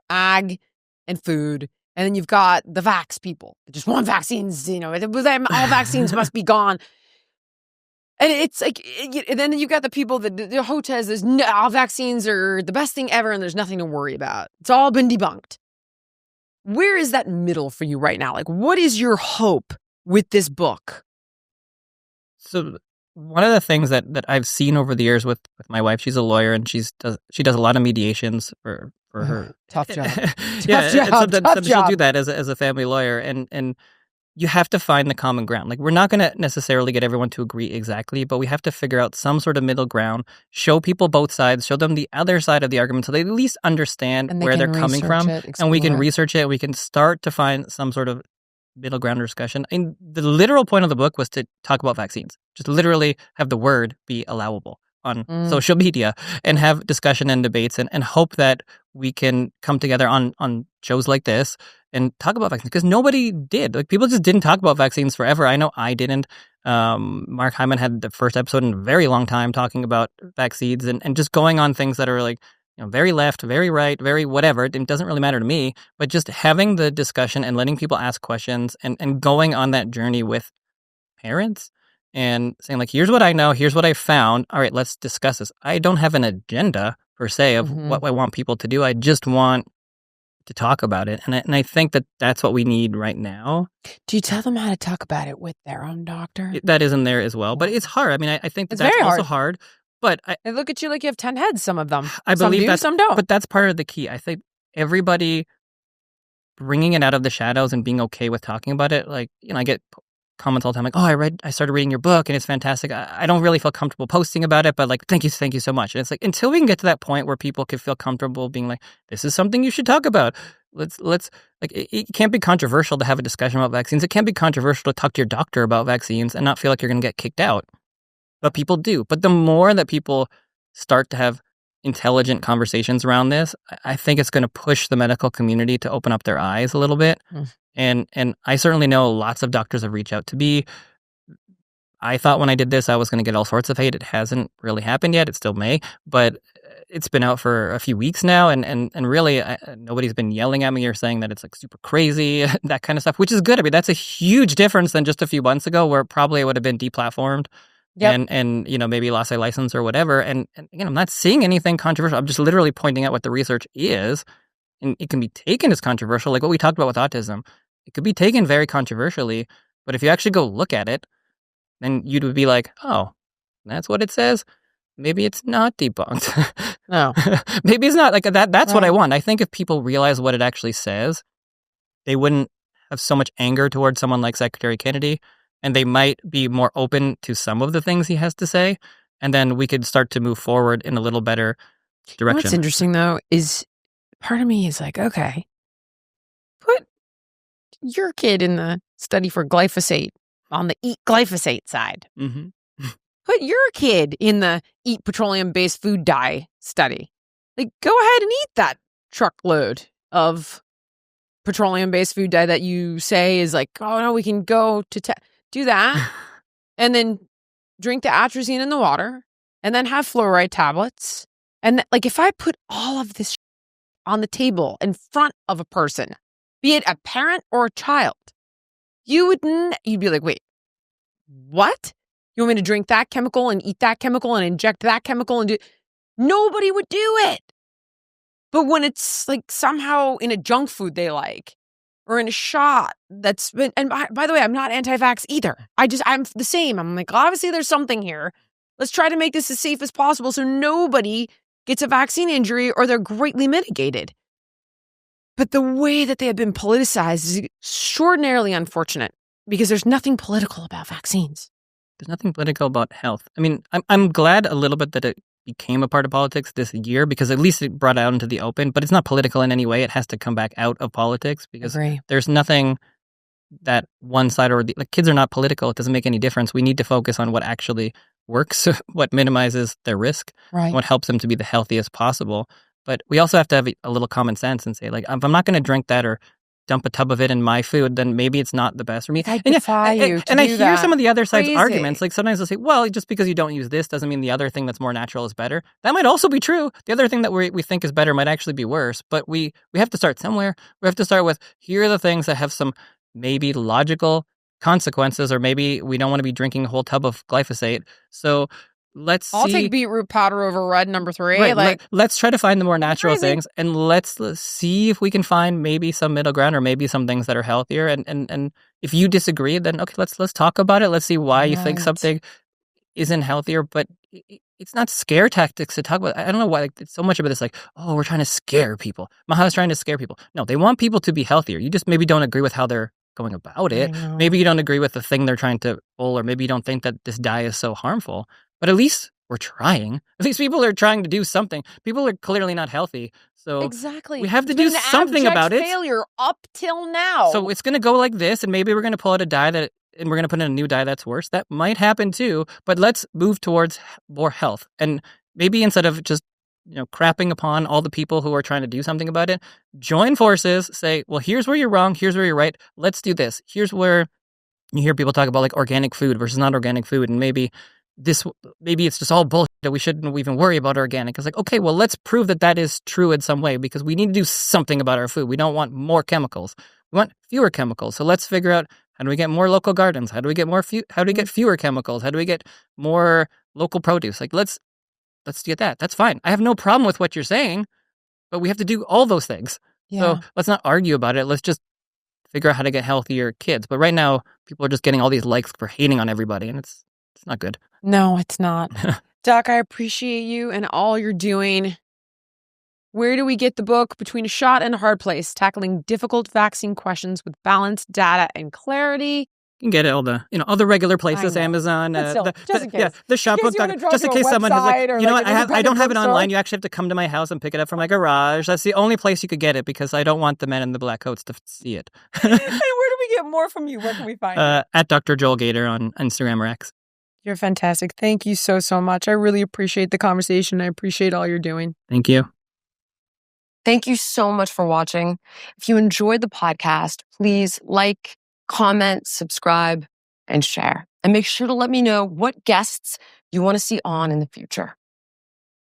Speaker 1: ag and food. And then you've got the vax people that just want vaccines, with them, all vaccines must be gone. And it's like, and then you got the people that the Hotez is, no, all vaccines are the best thing ever and there's nothing to worry about. It's all been debunked. Where is that middle for you right now? Like, what is your hope with this book?
Speaker 2: So one of the things that I've seen over the years with my wife, she's a lawyer and she does a lot of mediations for her.
Speaker 1: Tough job.
Speaker 2: Sometimes she'll do that as a family lawyer. And you have to find the common ground. Like, we're not going to necessarily get everyone to agree exactly, but we have to figure out some sort of middle ground, show people both sides, show them the other side of the argument so they at least understand where they're coming from. And we can research it. We can start to find some sort of middle ground discussion. And the literal point of the book was to talk about vaccines. Just literally have the word be allowable on social media and have discussion and debates and hope that we can come together on shows like this and talk about vaccines, because nobody did. Like, people just didn't talk about vaccines forever. I know I didn't. Mark Hyman had the first episode in a very long time talking about vaccines and just going on things that are like, very left, very right, very whatever. It doesn't really matter to me, but just having the discussion and letting people ask questions and going on that journey with parents and saying, like, here's what I know, here's what I found. All right, let's discuss this. I don't have an agenda per se of what I want people to do. I just want to talk about it. And I think that's what we need right now.
Speaker 1: Do you tell them how to talk about it with their own doctor?
Speaker 2: That is in there as well. But it's hard. I mean, I think that's also hard. But
Speaker 1: they look at you like you have 10 heads, some of them.
Speaker 2: I believe that
Speaker 1: some don't.
Speaker 2: But that's part of the key. I think everybody bringing it out of the shadows and being okay with talking about it. Like, I get comments all the time like, oh, I started reading your book and it's fantastic. I don't really feel comfortable posting about it, but like, thank you so much. And it's like, until we can get to that point where people can feel comfortable being like, this is something you should talk about. Let's like, it can't be controversial to have a discussion about vaccines. It can't be controversial to talk to your doctor about vaccines and not feel like you're going to get kicked out. But people do. But the more that people start to have intelligent conversations around this, I think it's going to push the medical community to open up their eyes a little bit. And I certainly know lots of doctors have reached out to me. I thought when I did this, I was going to get all sorts of hate. It hasn't really happened yet. It still may, but it's been out for a few weeks now. And really, nobody's been yelling at me or saying that it's like super crazy, that kind of stuff, which is good. I mean, that's a huge difference than just a few months ago where probably I would have been deplatformed. Yep. And maybe lost my license or whatever. And again, I'm not seeing anything controversial. I'm just literally pointing out what the research is. And it can be taken as controversial, like what we talked about with autism. It could be taken very controversially. But if you actually go look at it, then you would be like, oh, that's what it says. Maybe it's not debunked.
Speaker 1: No.
Speaker 2: Maybe it's not. Like that's what I want. I think if people realize what it actually says, they wouldn't have so much anger towards someone like Secretary Kennedy. And they might be more open to some of the things he has to say. And then we could start to move forward in a little better direction.
Speaker 1: What's interesting, though, is part of me is like, okay, put your kid in the study for glyphosate on the eat glyphosate side.
Speaker 2: Mm-hmm.
Speaker 1: Put your kid in the eat petroleum-based food dye study. Like, go ahead and eat that truckload of petroleum-based food dye that you say is like, oh no, we can go to do that, and then drink the atrazine in the water, and then have fluoride tablets. And like, if I put all of this on the table in front of a person, be it a parent or a child, you'd be like, wait, what? You want me to drink that chemical and eat that chemical and inject that chemical and do? Nobody would do it. But when it's like somehow in a junk food they like, or in a shot that's been, and by the way, I'm not anti-vax either. I'm the same. I'm like, obviously there's something here. Let's try to make this as safe as possible so nobody gets a vaccine injury or they're greatly mitigated. But the way that they have been politicized is extraordinarily unfortunate because there's nothing political about vaccines.
Speaker 2: There's nothing political about health. I mean, I'm glad a little bit that it became a part of politics this year because at least it brought it out into the open, but it's not political in any way. It has to come back out of politics because there's nothing that one side or like kids are not political. It doesn't make any difference. We need to focus on what actually works, what minimizes their risk, what helps them to be the healthiest possible. But we also have to have a little common sense and say, like, if I'm not going to drink that or dump a tub of it in my food, then maybe it's not the best for me.
Speaker 1: I defy you to
Speaker 2: and I
Speaker 1: do
Speaker 2: hear
Speaker 1: that.
Speaker 2: some of the other side's
Speaker 1: Crazy.
Speaker 2: arguments. Like sometimes they'll say, well, just because you don't use this doesn't mean the other thing that's more natural is better. That might also be true. The other thing that we think is better might actually be worse. But we have to start somewhere. We have to start with, here are the things that have some maybe logical consequences, or maybe we don't want to be drinking a whole tub of glyphosate. So
Speaker 1: I'll take beetroot powder over red, number 3.
Speaker 2: Right, let's try to find the more natural things, and let's see if we can find maybe some middle ground or maybe some things that are healthier. And if you disagree, then okay, let's talk about it. Let's see why you think something isn't healthier. But it's not scare tactics to talk about. I don't know why it's so much about this. Like, oh, we're trying to scare people. Maha's trying to scare people. No, they want people to be healthier. You just maybe don't agree with how they're going about it. Maybe you don't agree with the thing they're trying to pull, or maybe you don't think that this dye is so harmful. But at least we're trying. At least people are trying to do something. People are clearly not healthy. So
Speaker 1: exactly.
Speaker 2: we have to do something about it.
Speaker 1: Failure up till now.
Speaker 2: So it's going to go like this, and maybe we're going to pull out a dye and we're going to put in a new dye that's worse. That might happen too, but let's move towards more health. And maybe instead of just, crapping upon all the people who are trying to do something about it, join forces, say, well, here's where you're wrong, here's where you're right. Let's do this. Here's where you hear people talk about like organic food versus not organic food, and maybe it's just all bullshit that we shouldn't even worry about organic. It's like, okay, well, let's prove that is true in some way, because we need to do something about our food. We don't want more chemicals. We want fewer chemicals. So let's figure out, how do we get more local gardens? How do we get fewer chemicals? How do we get more local produce? Like, let's get that. That's fine. I have no problem with what you're saying, but we have to do all those things. So let's not argue about it. Let's just figure out how to get healthier kids. But right now, people are just getting all these likes for hating on everybody, and it's not good.
Speaker 1: No, it's not. Doc, I appreciate you and all you're doing. Where do we get the book Between a Shot and a Hard Place? Tackling difficult vaccine questions with balanced data and clarity.
Speaker 2: You can get it all the regular places, Amazon,
Speaker 1: just in case.
Speaker 2: the shop book, just in case someone is like, you know what, I don't have it online. You actually have to come to my house and pick it up from my garage. That's the only place you could get it, because I don't want the men in the black coats to see it.
Speaker 1: Hey, where do we get more from you? Where can we find you?
Speaker 2: At Dr. Joel Gator on Instagram or X.
Speaker 1: You're fantastic. Thank you so much. I really appreciate the conversation. I appreciate all you're doing.
Speaker 2: Thank you.
Speaker 5: Thank you so much for watching. If you enjoyed the podcast, please like, comment, subscribe, and share. And make sure to let me know what guests you want to see on in the future.